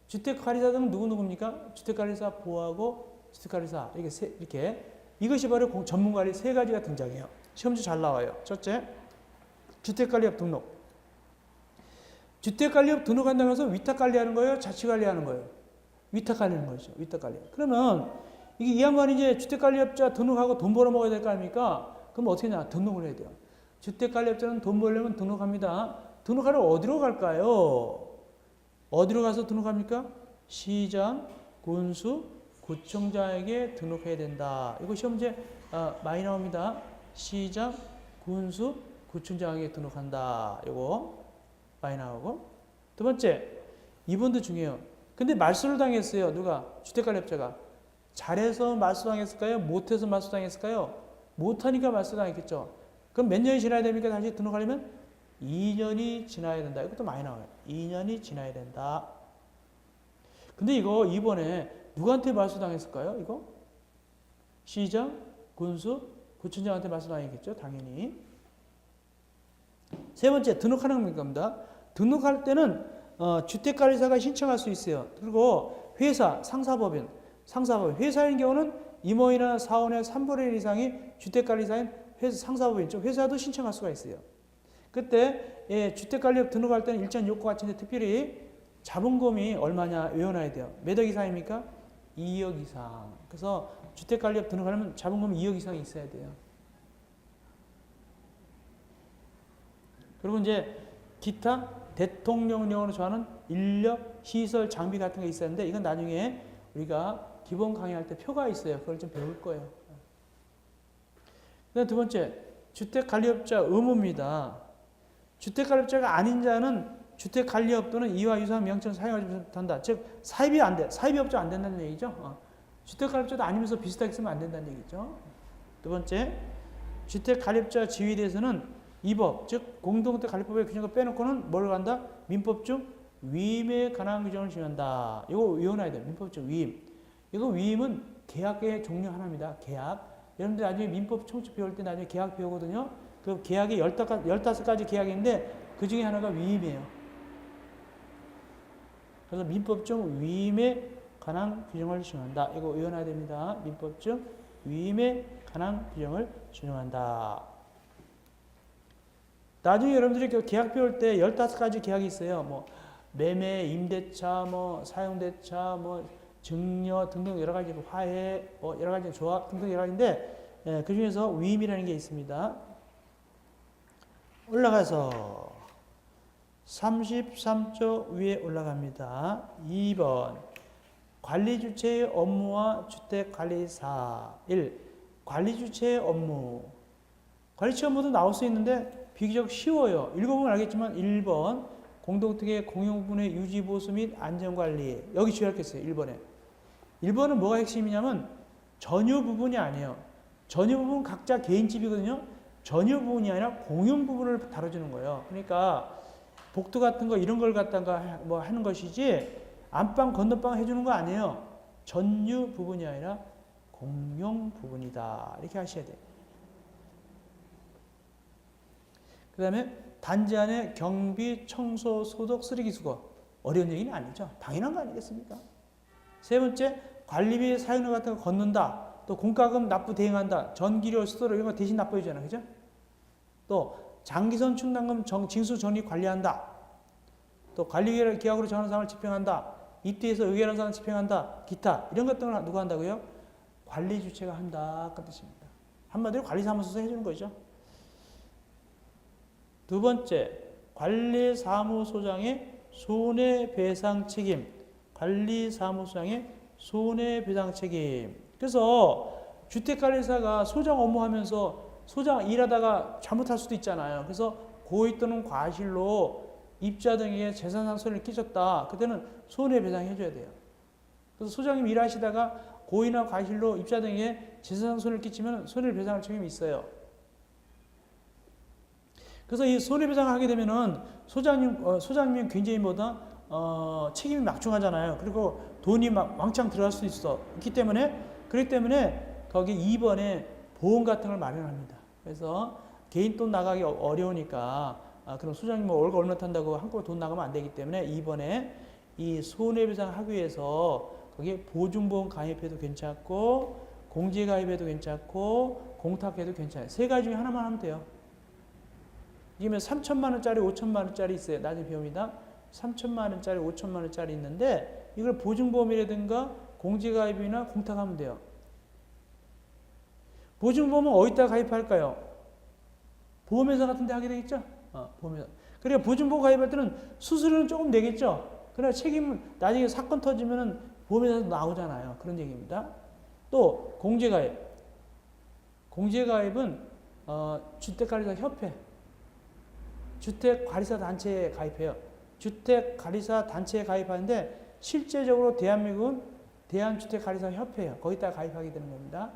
주택관리사 등 누구입니까? 주택관리사 보호하고 주택관리사 이렇게 이것이 바로 전문관리 3가지가 등장해요. 시험지 잘 나와요. 첫째 주택관리업 등록. 주택관리업 등록한다고 해서 위탁관리하는 거예요? 자치관리하는 거예요? 위탁관리하는 거죠. 위탁관리. 그러면 이게 이 양반이 이제 주택관리업자 등록하고 돈 벌어먹어야 될 거 아닙니까? 그럼 어떻게 하냐? 등록을 해야 돼요. 주택관리업자는 돈 벌려면 등록합니다. 등록하러 어디로 갈까요? 어디로 가서 등록합니까? 시장, 군수, 구청장에게 등록해야 된다. 이거 시험 문제 많이 나옵니다. 시장, 군수, 구청장에게 등록한다. 이거 많이 나오고. 두 번째, 이번도 중요해요. 근데 말소를 당했어요. 누가? 주택관리업자가. 잘해서 말소당했을까요? 못해서 말소당했을까요? 못하니까 말소당했겠죠. 그럼 몇 년이 지나야 됩니까? 다시 등록하려면 2년이 지나야 된다. 이것도 많이 나와요. 2년이 지나야 된다. 근데 이거 이번에 누구한테 말소당했을까요? 이거? 시장, 군수, 구청장한테 말소당했겠죠. 당연히. 세 번째, 등록하는 겁니다. 등록할 때는 주택관리사가 신청할 수 있어요. 그리고 회사, 상사법인, 회사인 경우는 임원이나 사원의 3분의 1 이상이 주택관리사인 상사법인이죠. 회사도 신청할 수가 있어요. 그때 주택관리업 등록할 때는 일정 요건가 같은데 특별히 자본금이 얼마냐 외워놔야 돼요. 몇 억 이상입니까? 2억 이상. 그래서 주택관리업 등록하려면 자본금이 2억 이상이 있어야 돼요. 그리고 이제 기타 대통령령으로 정하는 인력, 시설, 장비 같은 게 있었는데 이건 나중에 우리가 기본 강의할 때 표가 있어요. 그걸 좀 배울 거예요. 그다음 두 번째, 주택관리업자 의무입니다. 주택관리업자가 아닌 자는 주택관리업 또는 이와 유사한 명칭을 사용하지 못한다. 즉 사입업자 안 된다는 얘기죠. 주택관리업자도 아니면서 비슷하게 쓰면 안 된다는 얘기죠. 두 번째, 주택관리업자 지위에 대해서는 이 법, 즉 공동주택관리법의 규정을 빼놓고는 뭘 한다? 민법 중 위임에 관한 규정을 정한다. 이거 외워놔야 돼요. 민법 중 위임. 이거 위임은 계약의 종류 하나입니다. 계약. 여러분들 나중에 민법 총칙 배울 때 나중에 계약 배우거든요. 그 계약이 15가지 계약인데 그 중에 하나가 위임이에요. 그래서 민법 중 위임에 관한 규정을 정한다. 이거 외워놔야 됩니다. 민법 중 위임에 관한 규정을 준용한다. 나중에 여러분들이 계약 배울 때 15가지 계약이 있어요. 뭐 매매, 임대차, 뭐 사용대차, 뭐 증여 등등 여러 가지 화해, 뭐 여러 가지 조합 등등 여러 가지인데 그 중에서 위임이라는 게 있습니다. 올라가서 33조 위에 올라갑니다. 2번 관리주체의 업무와 주택관리사 1. 관리주체의 업무. 관리주체 업무도 나올 수 있는데 비교적 쉬워요. 읽어보면 알겠지만 1번 공동택의 공용부분의 유지보수 및 안전관리. 여기 주의할 게 있어요. 1번에. 1번은 뭐가 핵심이냐면 전유 부분이 아니에요. 전유 부분은 각자 개인집이거든요. 전유 부분이 아니라 공용 부분을 다뤄주는 거예요. 그러니까 복도 같은 거 이런 걸 갖다가 뭐 하는 것이지 안방 건너방 해주는 거 아니에요. 전유 부분이 아니라 공용 부분이다. 이렇게 하셔야 돼요. 그 다음에 단지 안에 경비, 청소, 소독, 쓰레기 수거. 어려운 얘기는 아니죠. 당연한 거 아니겠습니까? 세 번째, 관리비 사용료 같은 거 걷는다. 또 공과금 납부 대행한다. 전기료, 수도료 이런 거 대신 납부해주잖아. 그죠? 또 장기선 충당금 징수 전입 관리한다. 또 관리계약으로 정하는 사항을 집행한다. 입대해서 의결하는 사항을 집행한다. 기타 이런 것들은 누가 한다고요? 관리주체가 한다. 그 뜻입니다. 한마디로 관리사무소에서 해주는 거죠. 두 번째, 관리사무소장의 손해배상 책임. 관리사무소장의 손해배상 책임. 그래서 주택관리사가 소장 업무하면서 소장 일하다가 잘못할 수도 있잖아요. 그래서 고의 또는 과실로 입자 등에게 재산상 손해를 끼쳤다. 그때는 손해배상 해줘야 돼요. 그래서 소장님 일하시다가 고의나 과실로 입자 등에게 재산상 손해를 끼치면 손해배상할 책임이 있어요. 그래서 이 손해배상을 하게 되면은 소장님은 굉장히 책임이 막중하잖아요. 그리고 돈이 막 왕창 들어갈 수도 있어. 그렇기 때문에 거기 2번에 보험 같은 걸 마련합니다. 그래서 개인 돈 나가기 어려우니까 그럼 소장님 뭐 월급 얼마 탄다고 한꺼번에 돈 나가면 안 되기 때문에 2번에 이 손해배상을 하기 위해서 거기에 보증보험 가입해도 괜찮고 공제 가입해도 괜찮고 공탁해도 괜찮아요. 세 가지 중에 하나만 하면 돼요. 이게 3천만 원짜리, 5천만 원짜리 있어요. 나중에 배웁니다. 3천만 원짜리, 5천만 원짜리 있는데 이걸 보증보험이라든가 공제가입이나 공탁하면 돼요. 보증보험은 어디다 가입할까요? 보험회사 같은 데 하게 되겠죠? 보험회사. 그러니까 보증보험 가입할 때는 수수료는 조금 내겠죠? 그러나 책임은 나중에 사건 터지면은 보험회사도 나오잖아요. 그런 얘기입니다. 또 공제가입. 공제가입은 주택관리사 협회, 주택관리사 단체에 가입해요. 주택관리사 단체에 가입하는데 실제적으로 대한민국은 대한주택관리사 협회예요. 거기다 가입하게 되는 겁니다.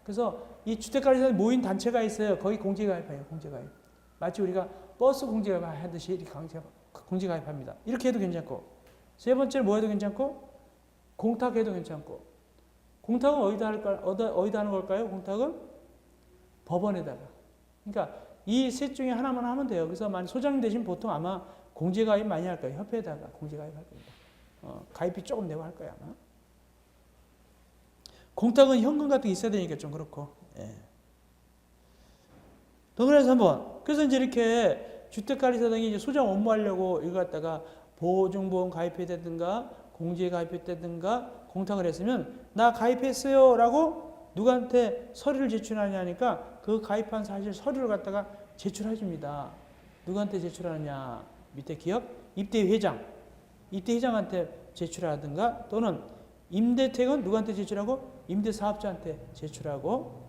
그래서 이 주택관리사 모인 단체가 있어요. 거기 공제가입해요. 공제가입. 마치 우리가 버스 공제가입 하듯이 이렇게 공제가입합니다. 이렇게 해도 괜찮고, 세 번째는 뭐 해도 괜찮고, 공탁해도 괜찮고. 공탁은 어디다 하는 걸까요? 공탁은 법원에다가. 그러니까 이 셋 중에 하나만 하면 돼요. 그래서 만약 소장님 대신 보통 아마 공제가입 많이 할 거예요. 협회에다가 공제가입 할 겁니다. 가입비 조금 내고 할 거예요, 아마. 공탁은 현금 같은 게 있어야 되니까 좀 그렇고. 예. 그래서 한번, 그래서 이제 이렇게 주택관리사 등이 이제 소장 업무하려고 이거 갖다가 보증보험 가입했다든가 공제 가입했다든가 공탁을 했으면 나 가입했어요 라고 누구한테 서류를 제출하냐니까 그 가입한 사실 서류를 갖다가 제출해 줍니다. 누구한테 제출하느냐? 밑에 기업 입대회장한테 제출하든가 또는 임대택은 누구한테 제출하고 임대사업자한테 제출하고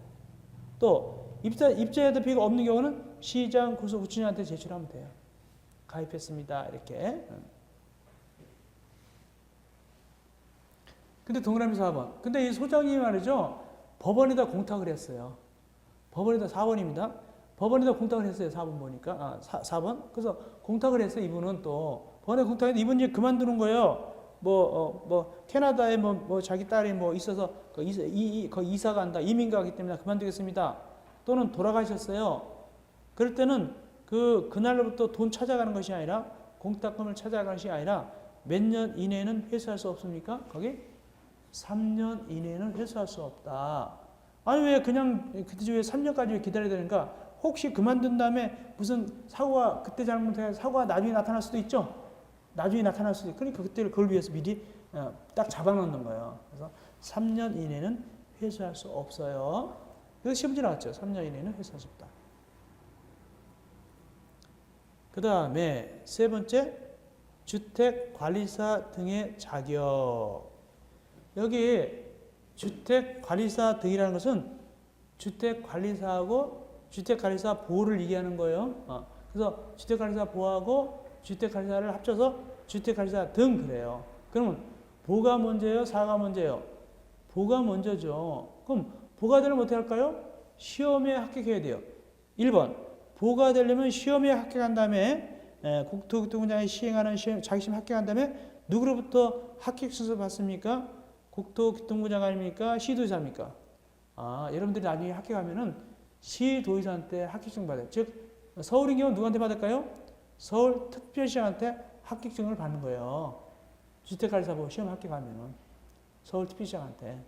또 입자에 대표가 없는 경우는 시장 구소구청장한테 제출하면 돼요. 가입했습니다. 이렇게. 근데 동그라미 4번. 근데 이 소장님이 말이죠. 법원에다 공탁을 했어요. 법원에다 4번입니다. 법원에다 공탁을 했어요. 4번 보니까. 4번. 그래서 공탁을 했어요. 이분은 또. 법원에 공탁했는데 이분 이제 그만두는 거예요. 캐나다에 자기 딸이 있어서 거기 이사 간다. 이민 가기 때문에 그만두겠습니다. 또는 돌아가셨어요. 그럴 때는 그날로부터 돈 찾아가는 것이 아니라 공탁금을 찾아가는 것이 아니라 몇 년 이내에는 회수할 수 없습니까? 거기 3년 이내에는 회수할 수 없다. 아니 왜 그냥 그때 왜 3년까지 기다려야 되는가? 혹시 그만둔 다음에 무슨 사고가 그때 잘못해서 사고가 나중에 나타날 수도 있죠. 나중에 나타날 수도 있고 그러니까 그때를 그걸 위해서 미리 딱 잡아놓는 거예요. 그래서 3년 이내는 회수할 수 없어요. 그래서 시험지 나왔죠. 3년 이내는 회수할 수 없다. 그 다음에 세 번째 주택관리사 등의 자격. 여기 주택관리사 등이라는 것은 주택관리사하고 주택관리사 보호를 얘기하는 거예요. 그래서 주택관리사 보호하고 주택관리사를 합쳐서 주택관리사 등 그래요. 그러면 보가 먼저예요? 사가 먼저예요? 보가 먼저죠. 그럼 보가 되려면 어떻게 할까요? 시험에 합격해야 돼요. 1번 보가 되려면 시험에 합격한 다음에 국토교통부장이 시행하는 자격시험 합격한 다음에 누구로부터 합격 순서 받습니까? 국토교통부장 아닙니까? 시도의사입니까? 여러분들이 나중에 합격하면은 시도의사한테 합격증 받아요. 즉 서울인 경우는 누구한테 받을까요? 서울특별시장한테 합격증을 받는 거예요. 주택관리사 보호 시험 합격하면은 서울특별시장한테.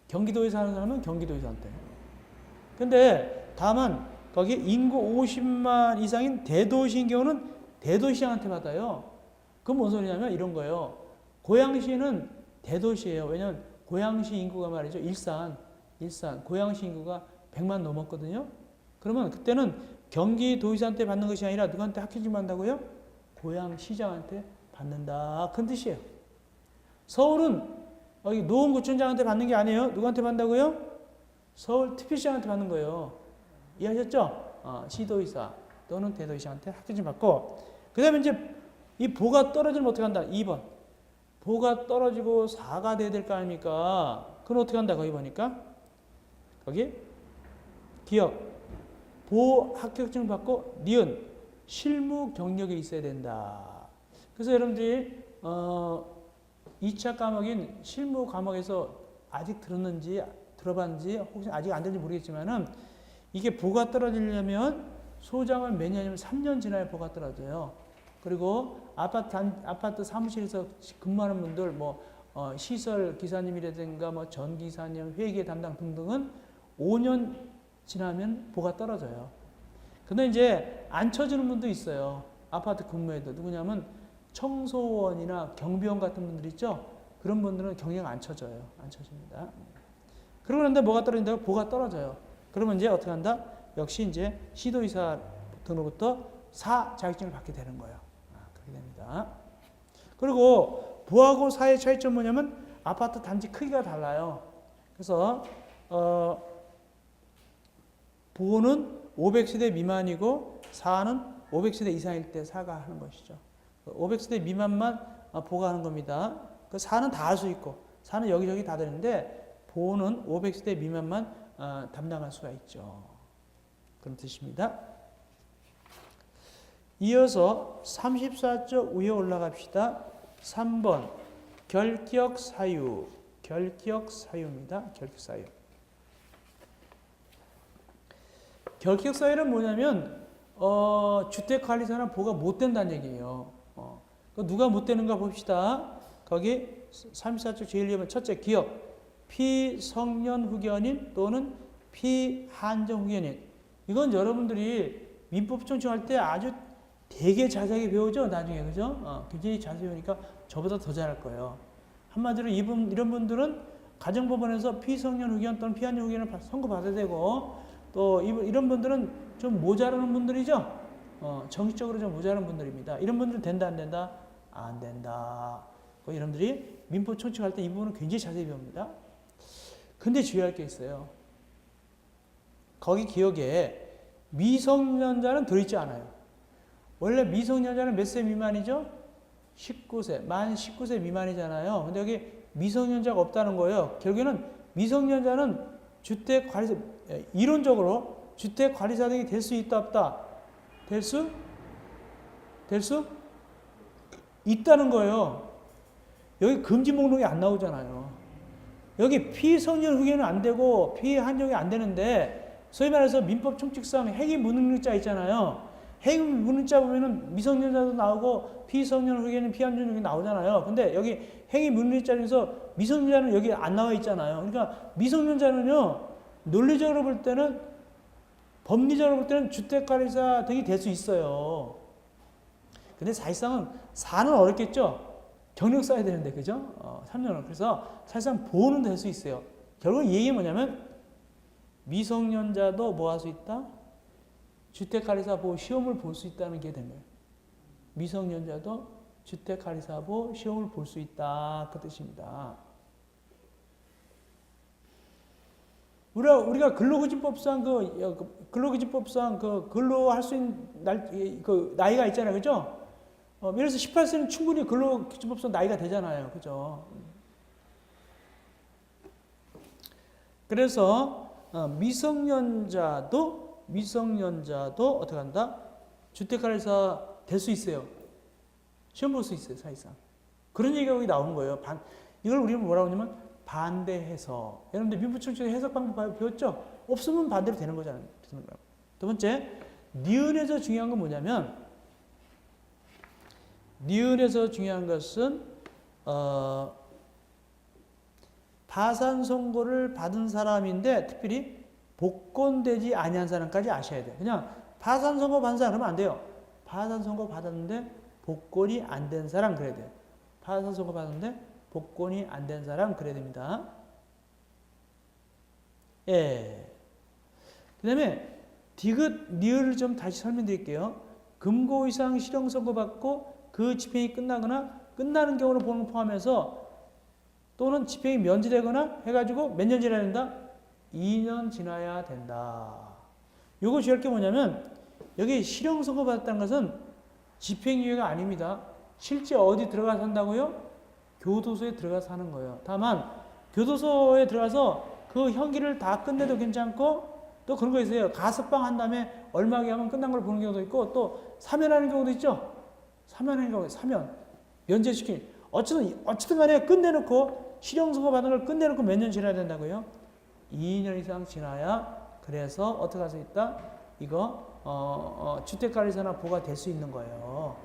경기도에서 하는 사람은 경기도의사한테. 근데 다만 거기 인구 50만 이상인 대도시인 경우는 대도시장한테 받아요. 그건 뭔 소리냐면 이런 거예요. 고양시는 대도시예요. 왜냐면 고양시 인구가 말이죠. 일산 고양시 인구가 100만 넘었거든요. 그러면 그때는 경기도의사한테 받는 것이 아니라 누구한테 합격증 받는다고요? 고양시장한테 받는다. 그런 뜻이에요. 서울은 여기 노원구청장한테 받는 게 아니에요. 누구한테 받는다고요? 서울특별시장한테 받는 거예요. 이해하셨죠? 시도의사 또는 대도시장한테 합격증 받고 그 다음에 이제 이 보가 떨어지면 어떻게 한다? 2번 보가 떨어지고 4가 돼야 될 거 아닙니까? 그건 어떻게 한다? 거기 보니까 거기 기업 보호 합격증 받고 니은 실무 경력이 있어야 된다. 그래서 여러분들이 2차 과목인 실무 과목에서 아직 들어봤는지 혹시 아직 안 된지 모르겠지만은 이게 보가 떨어지려면 소장을 몇 년이면 3년 지나야 보가 떨어져요. 그리고 아파트 사무실에서 근무하는 분들 시설 기사님이라든가 전기사님, 회계 담당 등등은 5년 지나면 보가 떨어져요. 근데 이제 안 쳐주는 분도 있어요. 아파트 근무에도. 누구냐면 청소원이나 경비원 같은 분들 있죠? 그런 분들은 경력 안 쳐줘요. 안 쳐줍니다. 그러고 난데 뭐가 떨어진다고? 보가 떨어져요. 그러면 이제 어떻게 한다? 역시 이제 시도의사 등으로부터 4 자격증을 받게 되는 거예요. 그렇게 됩니다. 그리고 부하고 사의 차이점 뭐냐면 아파트 단지 크기가 달라요. 그래서 부는 500세대 미만이고 사는 500세대 이상일 때 사가 하는 것이죠. 500세대 미만만 보가 하는 겁니다. 그 사는 다 할 수 있고 사는 여기저기 다 되는데 보는 500세대 미만만 담당할 수가 있죠. 그런 뜻입니다. 이어서 34쪽 위에 올라갑시다. 3번 결격 사유. 결격 사유입니다. 결격 사유. 결격 사유는 뭐냐면 주택관리사나 보가 못 된다는 얘기예요. 누가 못 되는가 봅시다. 거기 34쪽 제일 1번 첫째 기업 피성년 후견인 또는 피한정 후견인. 이건 여러분들이 민법 청취할 때 아주 되게 자세하게 배우죠. 나중에 그죠? 굉장히 자세히 배우니까 저보다 더 잘할 거예요. 한마디로 이런 분들은 가정법원에서 피성년 후견 또는 피한정 후견을 선고받아야 되고 또 이런 분들은 좀 모자라는 분들이죠. 정식적으로 좀 모자라는 분들입니다. 이런 분들은 된다 안 된다? 안 된다. 여러분들이 민법 청취할 때 이 부분은 굉장히 자세히 배웁니다. 근데 주의할 게 있어요. 거기 기억에 미성년자는 들어있지 않아요. 원래 미성년자는 몇 세 미만이죠? 19세, 만 19세 미만이잖아요. 근데 여기 미성년자가 없다는 거예요. 결국에는 미성년자는 주택관리사, 이론적으로 주택관리사 등이 될 수 있다 없다? 될 수 있다는 거예요. 여기 금지 목록이 안 나오잖아요. 여기 피성년 후견은 안 되고 피한정이 안 되는데 소위 말해서 민법 총칙상 행위 무능력자 있잖아요. 행위 무능력자 보면은 미성년자도 나오고 피성년 후견인 피한정이 나오잖아요. 근데 여기 행위 무능력자 중에서 미성년자는 여기 안 나와 있잖아요. 그러니까 미성년자는요 논리적으로 볼 때는 법리적으로 볼 때는 주택관리사 등이 될 수 있어요. 근데 사실상은 4는 어렵겠죠. 경력 쌓아야 되는데 그죠? 3년은. 그래서 사실상 보호는 될 수 있어요. 결국 이 얘기 뭐냐면 미성년자도 뭐 할 수 있다? 주택관리사 보호 시험을 볼 수 있다는 게 된 거예요. 미성년자도 주택관리사 보호 시험을 볼 수 있다. 그 뜻입니다. 우리가 근로기준법상 근로기준법상 근로할 수 있는 나이가 있잖아요. 그죠? 예를 들어서 18세는 충분히 근로기준법상 나이가 되잖아요. 그죠? 그래서 미성년자도 어떻게 한다? 주택관리사 될 수 있어요. 시험 볼 수 있어요. 사실상. 그런 얘기가 여기 나오는 거예요. 이걸 우리는 뭐라고 하냐면 반대해서. 여러분들 민법청취 해석 방법 배웠죠? 없으면 반대로 되는 거잖아요. 두 번째, 니은에서 중요한 건 뭐냐면 니은에서 중요한 것은 파산 선고를 받은 사람인데 특별히 복권되지 아니한 사람까지 아셔야 돼요. 그냥 파산 선고 받은 사람 그러면 안 돼요. 파산 선고 받았는데 복권이 안 된 사람 그래야 돼요. 파산 선고 받았는데 복권이 안 된 사람 그래야 됩니다. 예. 그 다음에 디귿, 리을을 좀 다시 설명드릴게요. 금고 이상 실형 선고 받고 그 집행이 끝나거나 끝나는 경우를 보는 포함해서 또는 집행이 면제되거나 해가지고 몇 년 지나야 된다? 2년 지나야 된다. 요거 주의할 게 뭐냐면 여기 실형 선고 받았다는 것은 집행유예가 아닙니다. 실제 어디 들어가서 한다고요? 교도소에 들어가서 하는 거예요. 다만 교도소에 들어가서 그 형기를 다 끝내도 괜찮고 또 그런 거 있어요. 가석방 한 다음에 얼마게 하면 끝난 걸 보는 경우도 있고 또 사면하는 경우도 있죠. 사면하는 경우 사면 면제시키는 어쨌든 간에 끝내놓고 실형 선고 받은 걸 끝내놓고 몇 년 지나야 된다고요? 2년 이상 지나야 그래서 어떻게 할 수 있다? 이거 주택관리사나 보호가 될 수 있는 거예요.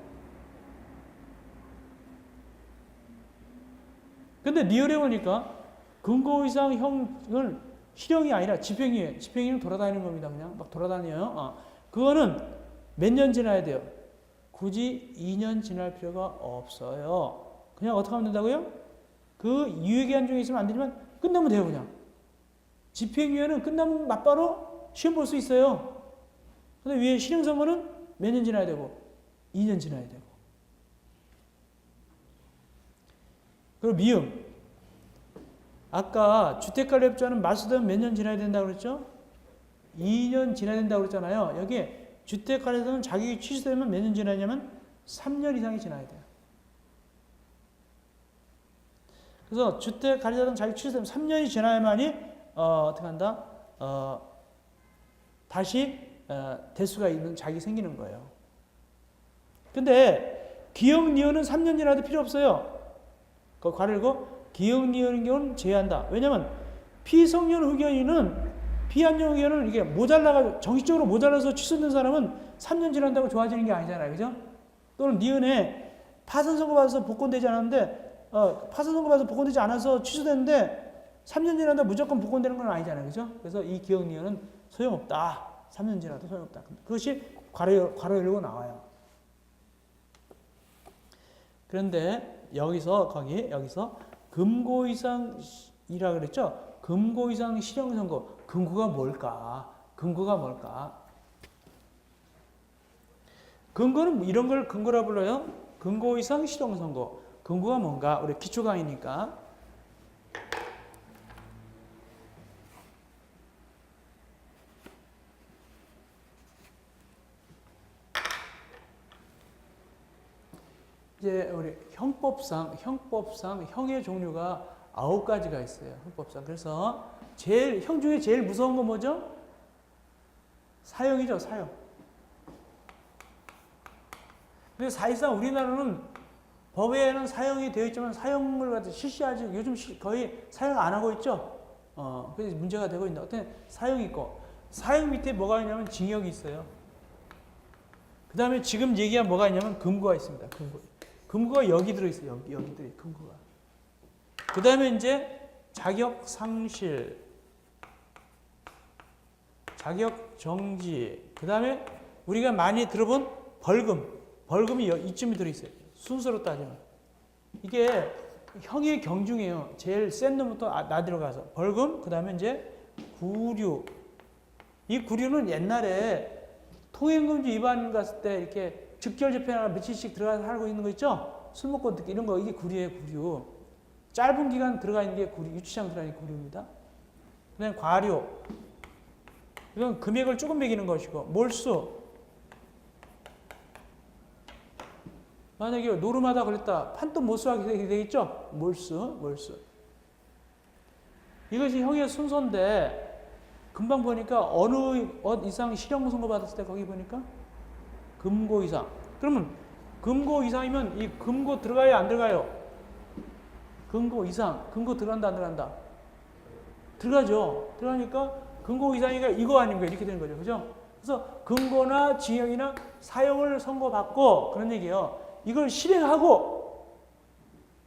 근데 리얼에 보니까 금고 이상 형을 실형이 아니라 집행유예. 집행유예는 돌아다니는 겁니다. 그냥 막 돌아다녀요. 그거는 몇 년 지나야 돼요? 굳이 2년 지날 필요가 없어요. 그냥 어떻게 하면 된다고요? 그 유예기한 중에 있으면 안 되지만 끝나면 돼요. 그냥. 집행유예는 끝나면 맞바로 시험 볼 수 있어요. 근데 위에 실형 선고는 몇 년 지나야 되고 2년 지나야 되고. 그리고 미음. 아까 주택관리업자는 말소되면 몇 년 지나야 된다고 그랬죠? 2년 지나야 된다고 그랬잖아요. 여기 주택관리업자는 자격이 취소되면 몇 년 지나냐면 3년 이상이 지나야 돼요. 그래서 주택관리자동 자격이 취소되면 3년이 지나야만이 어떻게 한다? 다시 될 수가 있는 자격이 생기는 거예요. 근데 기역 니은은 3년 지나도 필요 없어요. 그 괄호고 기역 니은인 경우는 제외한다. 왜냐면 피성년 의견인은 피한정 의견은 이게 모자라가 정식적으로 모자라서 취소된 사람은 3년 지난다고 좋아지는 게 아니잖아요. 그죠? 또는 니은에 파산 선고 받아서 복권되지 않았는데 파산 선고 받아서 복권되지 않아서 취소됐는데 3년 지난다 무조건 복권되는 건 아니잖아요. 그죠? 그래서 이 기역 니은은 소용없다. 3년 지나도 소용없다. 그것이 괄호 열고 나와요. 그런데 여기서 금고 이상이라 그랬죠? 금고 이상 실형 선고. 금고가 뭘까? 근거는 이런 걸 근거라 불러요. 금고 이상 실형 선고. 근거가 뭔가? 우리 기초 강의니까. 이제 우리 형법상 형의 종류가 9가지가 있어요. 형법상. 그래서 형 중에 제일 무서운 건 뭐죠? 사형이죠, 사형. 근데 사실상 우리나라는 법에는 사형이 되어 있지만 사형을 갖다 실시하지 요즘 거의 사형 안 하고 있죠. 그래서 문제가 되고 있는데 어떤 사형이 있고 사형 밑에 뭐가 있냐면 징역이 있어요. 그 다음에 지금 얘기한 뭐가 있냐면 금고가 있습니다. 금고가 여기 들어있어요. 여기 들어있어요. 금고가. 그 다음에 이제 자격 상실, 자격 정지, 그 다음에 우리가 많이 들어본 벌금이 이쯤에 들어있어요. 순서로 따지면. 이게 형의 경중이에요. 제일 센 놈부터 나디로 가서. 벌금, 그 다음에 이제 구류. 이 구류는 옛날에 통행금지 위반 갔을 때 이렇게 즉결 집행하고 며칠씩 들어가서 살고 있는 거 있죠? 술 먹고 듣기 이런 거 이게 구류예요, 구류. 짧은 기간 들어가 있는 게 구류, 유치장 들어가 있는 게 구류입니다. 그 다음에 과료. 이건 금액을 조금 매기는 것이고, 몰수. 만약에 노름하다 그랬다. 판돈 못 수하게 되겠죠? 몰수. 이것이 형의 순서인데, 금방 보니까 어느 이상 실형 선고 받았을 때 거기 보니까 금고 이상. 그러면 금고 이상이면 이 금고 들어가요, 안 들어가요? 금고 이상. 금고 들어간다, 안 들어간다? 들어가죠. 들어가니까 금고 이상이가 이거 아닌가 이렇게 되는 거죠. 그죠? 그래서 금고나 징역이나 사형을 선고받고 그런 얘기예요. 이걸 실행하고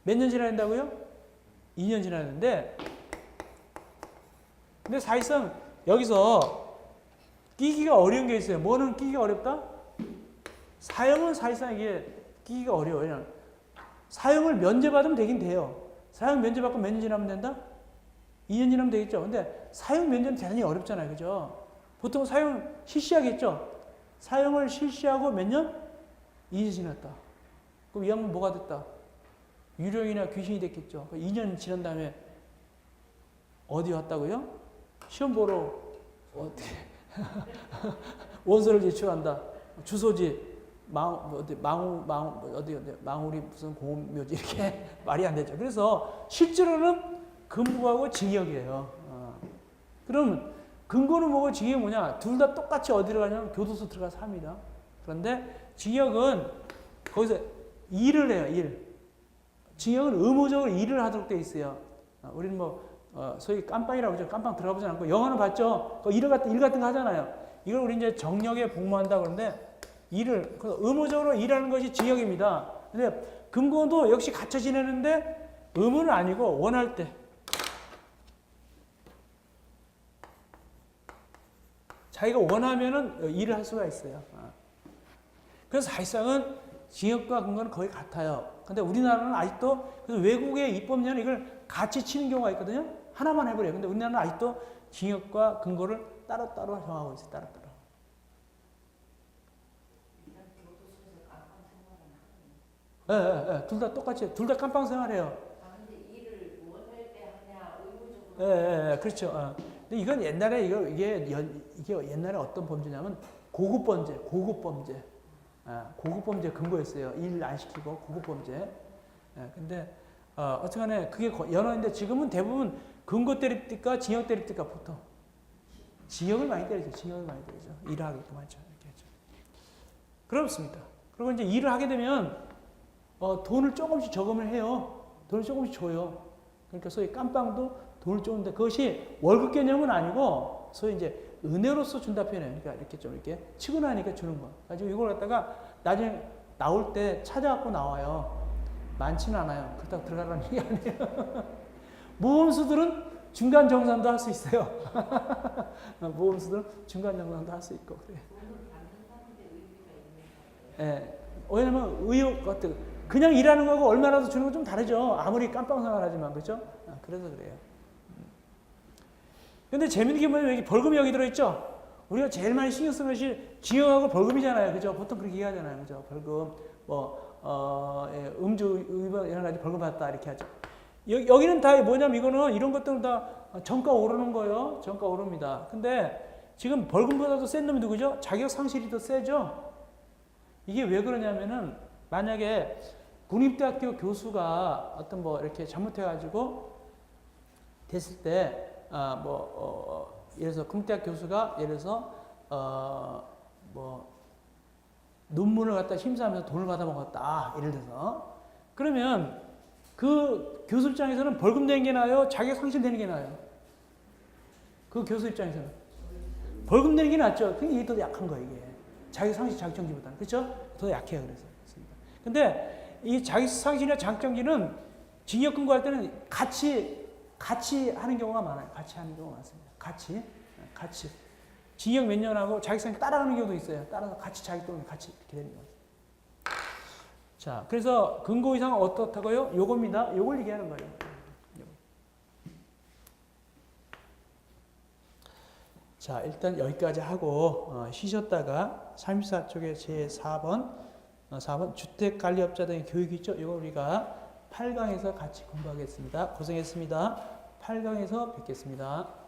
몇 년 지나야 된다고요? 2년 지나야 되는데 근데 사실상 여기서 끼기가 어려운 게 있어요. 뭐는 끼기가 어렵다? 사형은 사실상 이게 끼기가 어려워요. 사형을 면제받으면 되긴 돼요. 사형 면제받고 몇 년 지나면 된다? 2년 지나면 되겠죠. 근데 사형 면제는 대단히 어렵잖아요. 그죠? 보통 사형 실시하겠죠. 사형을 실시하고 몇 년? 2년 지났다. 그럼 이 양은 뭐가 됐다? 유령이나 귀신이 됐겠죠. 2년 지난 다음에 어디 왔다고요? 시험 보러 어떻게 원서를 제출한다. 주소지 망우리 무슨 공묘지 이렇게 말이 안 되죠. 그래서 실제로는 금고하고 징역이에요. 그럼 금고는 뭐고 징역이 뭐냐? 둘 다 똑같이 어디로 가냐면 교도소 들어가서 합니다. 그런데 징역은 거기서 일을 해요. 일. 징역은 의무적으로 일을 하도록 돼 있어요. 우리는 소위 깜빵이라고 하죠. 깜빵 들어가보지 않고 영화는 봤죠. 일 같은 거 하잖아요. 이걸 우리 이제 정력에 복무한다 그러는데 의무적으로 일하는 것이 징역입니다. 근데 금고도 역시 갇혀 지내는데 의무는 아니고 원할 때. 자기가 원하면은 일을 할 수가 있어요. 그래서 사실상은 징역과 금고는 거의 같아요. 근데 우리나라는 아직도 그래서 외국의 입법령은 이걸 같이 치는 경우가 있거든요. 하나만 해버려요. 근데 우리나라는 아직도 징역과 금고를 따로따로 정하고 있어요. 따로따로. 예. 둘 다 똑같이, 둘 다 깜빵 생활해요. 근데 그렇죠. 근데 이건 옛날에 이게 옛날에 어떤 범죄냐면 고급 범죄, 고급 범죄 근거였어요. 일 안 시키고 고급 범죄. 근데 어쨌간에 그게 연어인데 지금은 대부분 근거 때립니까, 징역 때립니까 보통 징역을 많이 때리죠. 일을 하게끔 하죠. 이렇게 하죠. 그렇습니다. 그리고 이제 일을 하게 되면 돈을 조금씩 저금을 해요. 돈을 조금씩 줘요. 그러니까 소위 깜빵도 돈을 조금데 그것이 월급 개념은 아니고 소위 이제 은혜로서 준다 표현해요. 그러니까 이렇게 좀 이렇게 치근하니까 주는 거. 가지고 이걸 갖다가 나중에 나올 때 찾아갖고 나와요. 많지는 않아요. 그렇다고 들어가라는 얘기 아니에요. 모범수들은 중간 정산도 할 수 있어요. 모범수들은 중간 정산도 할 수 있고 그래요. 왜냐면 의욕 같은 그냥 일하는 거하고 얼마라도 주는 건 좀 다르죠. 아무리 깜빵 생활하지만 그렇죠? 그래서 그래요. 근데 재밌는 게 뭐냐면 여기 벌금이 여기 들어있죠? 우리가 제일 많이 신경 쓰는 것이 징역하고 벌금이잖아요. 그죠? 보통 그렇게 얘기하잖아요. 그죠? 벌금, 음주 위반 이런 가지 벌금 받았다 이렇게 하죠. 여기는 다 뭐냐면 이거는 이런 것들은 다 정가 오르는 거예요. 정가 오릅니다. 근데 지금 벌금보다도 센 놈이 누구죠? 자격 상실이 더 세죠? 이게 왜 그러냐면은 만약에 국립대학교 교수가 어떤 이렇게 잘못해가지고 됐을 때 예를 들어서 국립대학 교수가 예를 들어서 논문을 갖다 심사하면서 돈을 받아 먹었다. 예를 들어서 그러면 그 교수 입장에서는 벌금 내는 게 나아요? 자격 상실되는 게 나아요? 그 교수 입장에서는 벌금 내는 게 낫죠. 근데 이게 더 약한 거예요. 이게 자격 상실 자격정지보다는 그렇죠? 더 약해요. 그래서 근데 이 자격 상실이나 자격정지는 징역 근거할 때는 같이 하는 경우가 많아요. 같이 하는 경우가 많습니다. 같이. 징역 몇 년하고 자격상실 따라가는 경우도 있어요. 따라서 같이 자격 때문에 같이 이렇게 되는 거예요. 자, 그래서 근거 이상은 어떻다고요? 요겁니다. 요걸 얘기하는 거예요. 자, 일단 여기까지 하고 쉬셨다가 34쪽에 제4번 주택관리업자 등의 교육이 있죠. 이거 우리가 8강에서 같이 공부하겠습니다. 고생했습니다. 8강에서 뵙겠습니다.